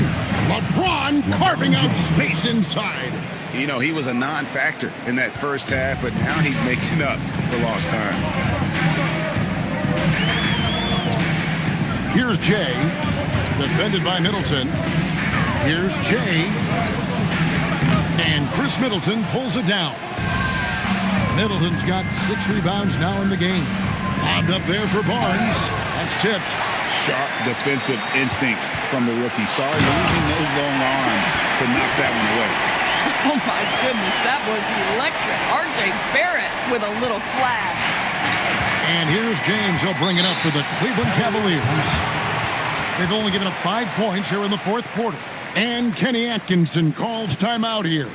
[SPEAKER 1] LeBron carving out space inside.
[SPEAKER 2] You know, he was a non-factor in that first half, but now he's making up for lost time.
[SPEAKER 1] Here's Jay, defended by Middleton. Here's Jay. And Chris Middleton pulls it down. Middleton's got 6 rebounds now in the game. Lobbed up there for Barnes. That's tipped.
[SPEAKER 2] Sharp defensive instincts from the rookie. Sorry, using those long arms to knock that one away.
[SPEAKER 3] Oh, my goodness, that was electric. R.J. Barrett with a little flash.
[SPEAKER 1] And here's James. He'll bring it up for the Cleveland Cavaliers. They've only given up 5 points here in the fourth quarter. And Kenny Atkinson calls timeout here.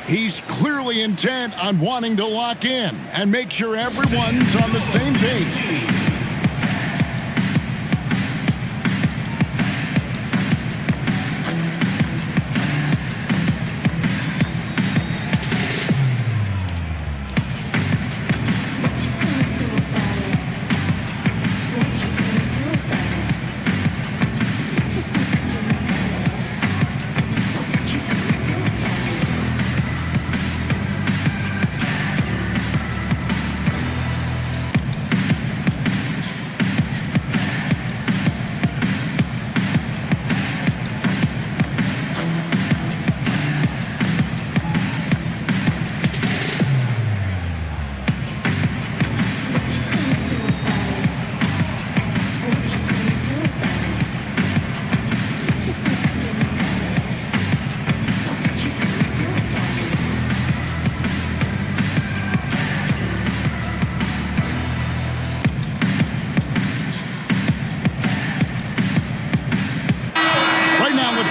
[SPEAKER 1] He's clearly intent on wanting to lock in and make sure everyone's on the same page.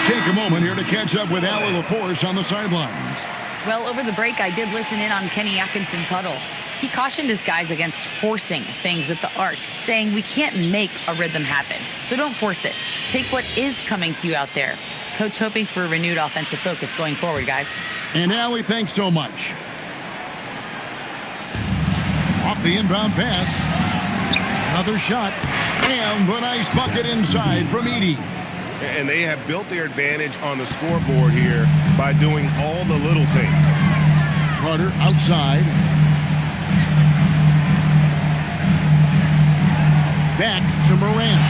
[SPEAKER 1] Take a moment here to catch up with Allie LaForce on the sidelines.
[SPEAKER 7] Well, over the break, I did listen in on Kenny Atkinson's huddle. He cautioned his guys against forcing things at the arc, saying we can't make a rhythm happen, so don't force it. Take what is coming to you out there. Coach hoping for a renewed offensive focus going forward, guys.
[SPEAKER 1] And Allie, thanks so much. Off the inbound pass. Another shot. And the nice bucket inside from Edey.
[SPEAKER 8] And they have built their advantage on the scoreboard here by doing all the little things.
[SPEAKER 1] Carter outside. Back to Morant.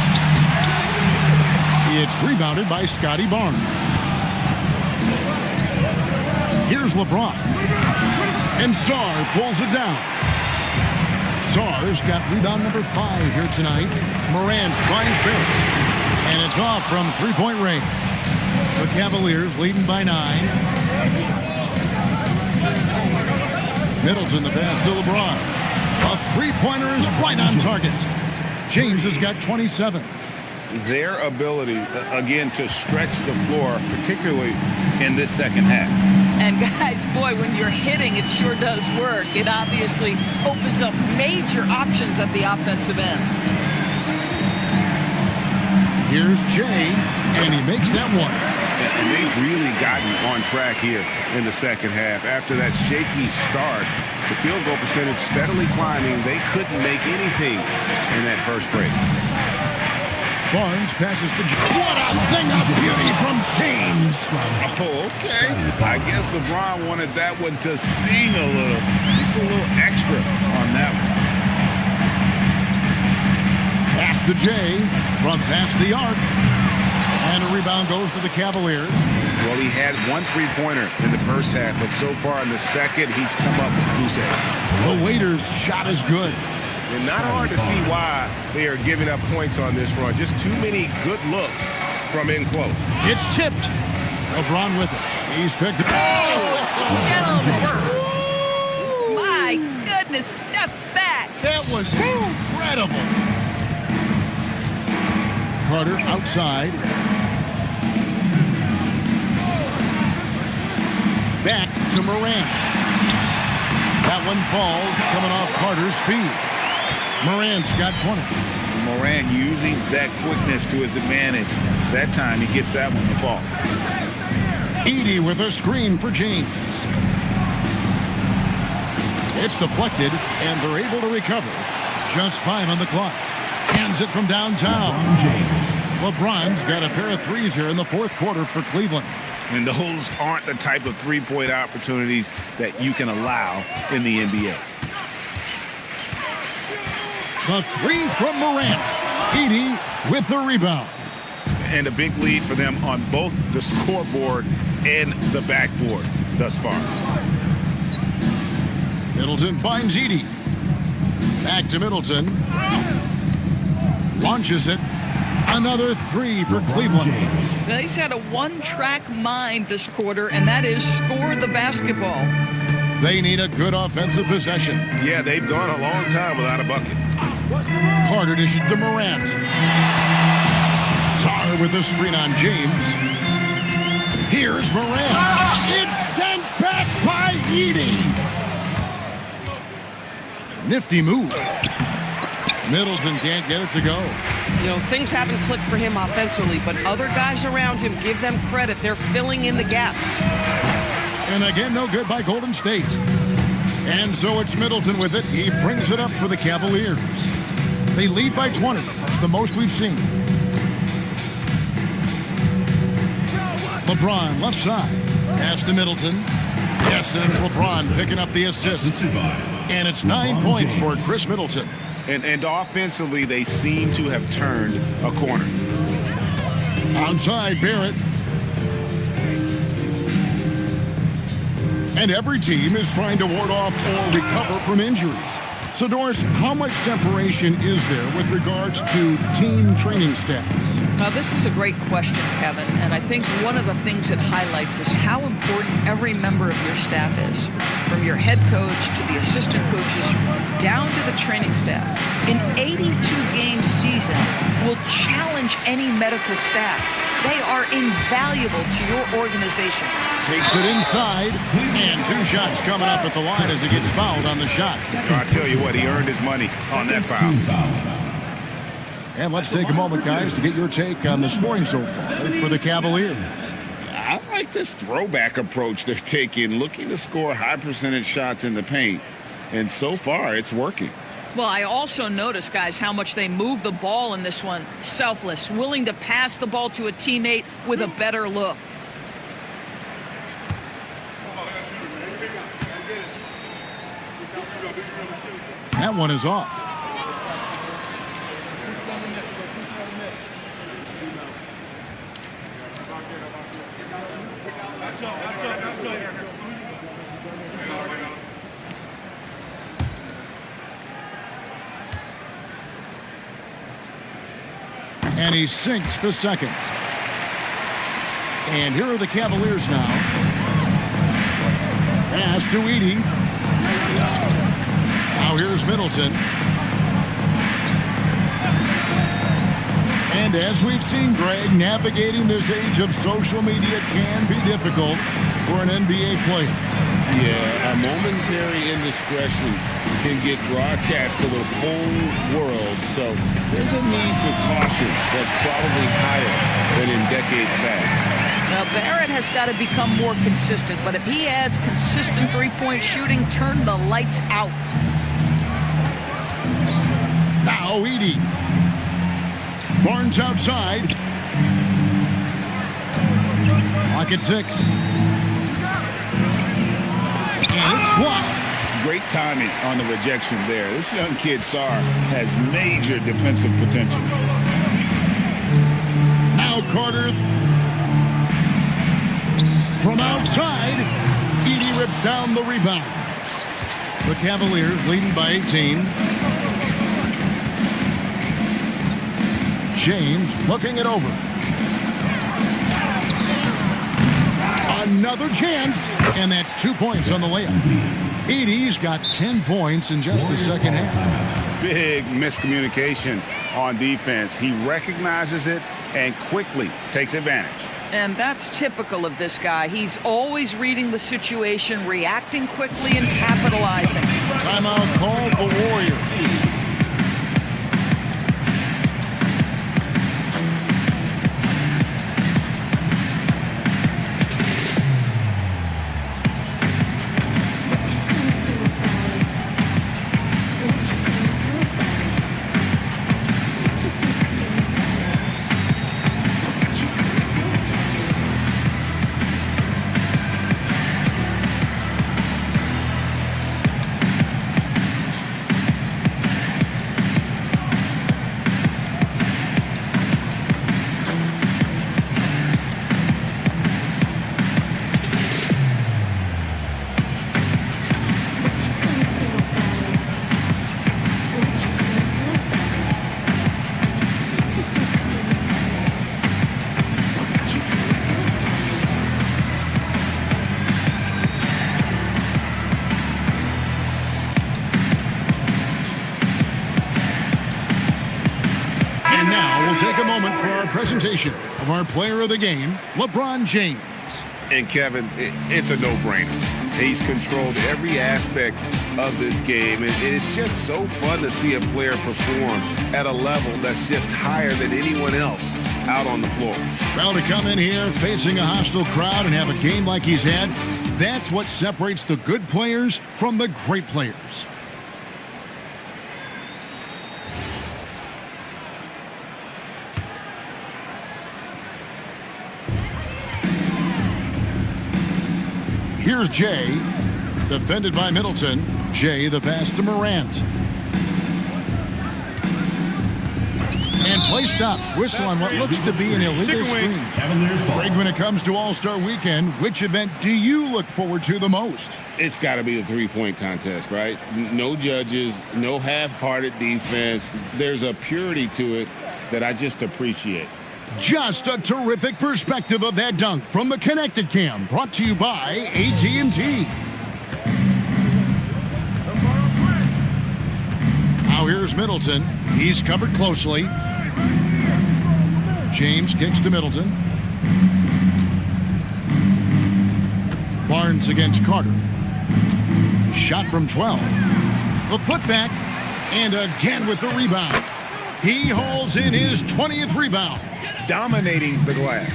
[SPEAKER 1] It's rebounded by Scotty Barnes. Here's LeBron. And Sarr pulls it down. Sarr's got rebound number 5 here tonight. Morant finds Barrett. And it's off from three-point range. The Cavaliers leading by 9. Middleton the pass to LeBron. A three-pointer is right on target. James has got 27.
[SPEAKER 2] Their ability, again, to stretch the floor, particularly in this second half.
[SPEAKER 3] And guys, boy, when you're hitting, it sure does work. It obviously opens up major options at the offensive end.
[SPEAKER 1] Here's Jay, and he makes that one.
[SPEAKER 2] And they've really gotten on track here in the second half. After that shaky start, the field goal percentage steadily climbing. They couldn't make anything in that first break.
[SPEAKER 1] Barnes passes to James. What a thing of beauty from James.
[SPEAKER 2] Oh, okay. I guess LeBron wanted that one to sting a little. Keep a little extra on that one.
[SPEAKER 1] Pass to Jay from past the arc. And a rebound goes to the Cavaliers.
[SPEAKER 2] Well, he had one three-pointer in the first half, but so far in the second, he's come up with goose eggs.
[SPEAKER 1] The waiter's shot is good.
[SPEAKER 8] And not hard to see why they are giving up points on this run. Just too many good looks from in close.
[SPEAKER 1] It's tipped. LeBron with it. He's picked it.
[SPEAKER 3] Gentlemen. My goodness, step back.
[SPEAKER 1] That was incredible. Carter outside. Back to Morant. That one falls, coming off Carter's feet. Morant's got 20.
[SPEAKER 2] Morant using that quickness to his advantage. That time he gets that one to fall.
[SPEAKER 1] Edey with a screen for James. It's deflected, and they're able to recover. Just 5 on the clock. Hands it from downtown. LeBron's got a pair of threes here in the fourth quarter for Cleveland.
[SPEAKER 2] And those aren't the type of three-point opportunities that you can allow in the NBA.
[SPEAKER 1] The three from Morant. Edey with the rebound.
[SPEAKER 2] And a big lead for them on both the scoreboard and the backboard thus far.
[SPEAKER 1] Middleton finds Edey. Back to Middleton. Launches it. Another three for Cleveland.
[SPEAKER 3] Well, he's had a one-track mind this quarter, and that is score the basketball.
[SPEAKER 1] They need a good offensive possession.
[SPEAKER 8] Yeah, they've gone a long time without a bucket.
[SPEAKER 1] Carter dishes to Morant. Czar with the screen on James. Here's Morant. It's sent back by Edey. Nifty move. Middleton can't get it to go.
[SPEAKER 13] You know, things haven't clicked for him offensively, but other guys around him, give them credit. They're filling in the gaps.
[SPEAKER 1] And again, no good by Golden State. And so it's Middleton with it. He brings it up for the Cavaliers. They lead by 20. That's the most we've seen. LeBron left side. Pass to Middleton. Yes, and it's LeBron picking up the assist. And it's 9 points for Chris Middleton.
[SPEAKER 2] And offensively, they seem to have turned a corner.
[SPEAKER 1] Outside, Barrett. And every team is trying to ward off or recover from injuries. So, Doris, how much separation is there with regards to team training staffs?
[SPEAKER 3] Now, this is a great question, Kevin, and I think one of the things it highlights is how important every member of your staff is, from your head coach to the assistant coaches, down to the training staff. An 82-game season will challenge any medical staff. They are invaluable to your organization.
[SPEAKER 1] Takes it inside, and 2 shots coming up at the line as he gets fouled on the shot.
[SPEAKER 2] I'll tell you what, he earned his money on that foul.
[SPEAKER 1] And let's take a moment, guys, to get your take on the scoring so far for the Cavaliers.
[SPEAKER 2] I like this throwback approach they're taking, looking to score high percentage shots in the paint. And so far, it's working.
[SPEAKER 3] Well, I also noticed, guys, how much they move the ball in this one. Selfless, willing to pass the ball to a teammate with a better look.
[SPEAKER 1] That one is off. And he sinks the second. And here are the Cavaliers now. Pass to Edey. Now here's Middleton. And as we've seen, Greg, navigating this age of social media can be difficult for an NBA player.
[SPEAKER 8] Yeah, a momentary indiscretion can get broadcast to the whole world, so there's a need for caution that's probably higher than in decades past.
[SPEAKER 3] Now, Barrett has got to become more consistent, but if he adds consistent three-point shooting, turn the lights out.
[SPEAKER 1] Now Edey. Barnes outside. Clock at 6. And it's blocked.
[SPEAKER 2] Great timing on the rejection there. This young kid, Sarr, has major defensive potential.
[SPEAKER 1] Now Carter. From outside, Edey rips down the rebound. The Cavaliers leading by 18. James looking it over. Another chance, and that's 2 points on the layup. Edey's got 10 points in just the second half.
[SPEAKER 2] Big miscommunication on defense. He recognizes it and quickly takes advantage.
[SPEAKER 3] And that's typical of this guy. He's always reading the situation, reacting quickly, and capitalizing.
[SPEAKER 1] Timeout called the Warriors. Take a moment for our presentation of our player of the game, LeBron James.
[SPEAKER 2] And Kevin, it's a no-brainer. He's controlled every aspect of this game, and it's just so fun to see a player perform at a level that's just higher than anyone else out on the floor.
[SPEAKER 1] Well, to come in here facing a hostile crowd and have a game like he's had, that's what separates the good players from the great players. Here's Jay, defended by Middleton. Jay, the pass to Morant. And play stops. Whistle on what looks to be an illegal screen. Greg, when it comes to All-Star Weekend, which event do you look forward to the most?
[SPEAKER 8] It's got to be the three-point contest, right? No judges, no half-hearted defense. There's a purity to it that I just appreciate.
[SPEAKER 1] Just a terrific perspective of that dunk from the Connected Cam, brought to you by AT&T. Now here's Middleton. He's covered closely. James kicks to Middleton. Barnes against Carter. Shot from 12. The putback, and again with the rebound. He hauls in his 20th rebound.
[SPEAKER 2] Dominating the glass.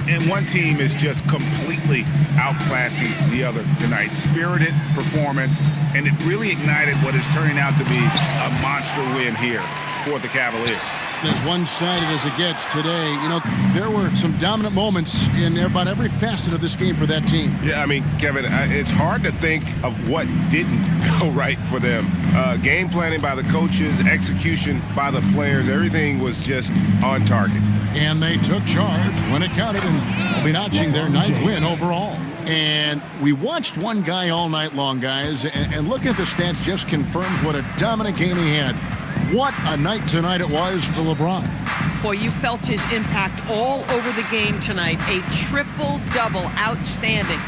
[SPEAKER 2] And one team is just completely outclassing the other tonight. Spirited performance, and it really ignited what is turning out to be a monster win here for the Cavaliers.
[SPEAKER 1] As one-sided as it gets today, you know, there were some dominant moments in about every facet of this game for that team.
[SPEAKER 14] Yeah, I mean, Kevin, it's hard to think of what didn't go right for them. Game planning by the coaches, execution by the players, everything was just on target.
[SPEAKER 1] And they took charge when it counted, and will be notching their 9th win overall. And we watched one guy all night long, guys, and looking at the stats just confirms what a dominant game he had. What a night tonight it was for LeBron.
[SPEAKER 13] Boy, you felt his impact all over the game tonight. A triple-double, outstanding.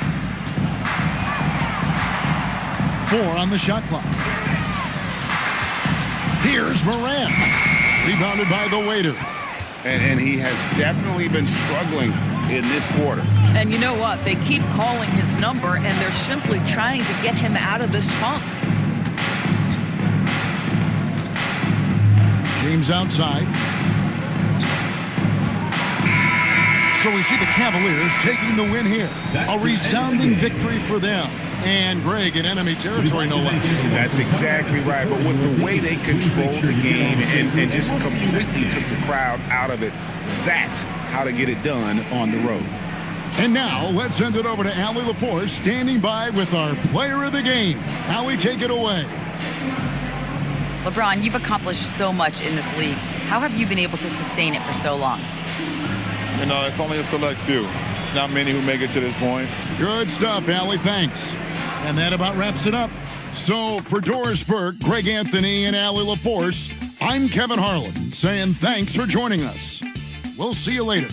[SPEAKER 1] 4 on the shot clock. Here's Morant, rebounded by the waiter.
[SPEAKER 2] And he has definitely been struggling in this quarter.
[SPEAKER 3] And you know what? They keep calling his number, and they're simply trying to get him out of this funk.
[SPEAKER 1] James outside. So we see the Cavaliers taking the win here. A resounding victory for them. And Greg in enemy territory, no less.
[SPEAKER 2] That's exactly right. But with the way they controlled the game and just completely took the crowd out of it, that's how to get it done on the road.
[SPEAKER 1] And now let's send it over to Allie LaForce, standing by with our player of the game. Allie, take it away.
[SPEAKER 7] LeBron, you've accomplished so much in this league. How have you been able to sustain it for so long?
[SPEAKER 15] You know, it's only a select few. There's not many who make it to this point.
[SPEAKER 1] Good stuff, Allie. Thanks. And that about wraps it up. So for Doris Burke, Greg Anthony, and Allie LaForce, I'm Kevin Harlan saying thanks for joining us. We'll see you later.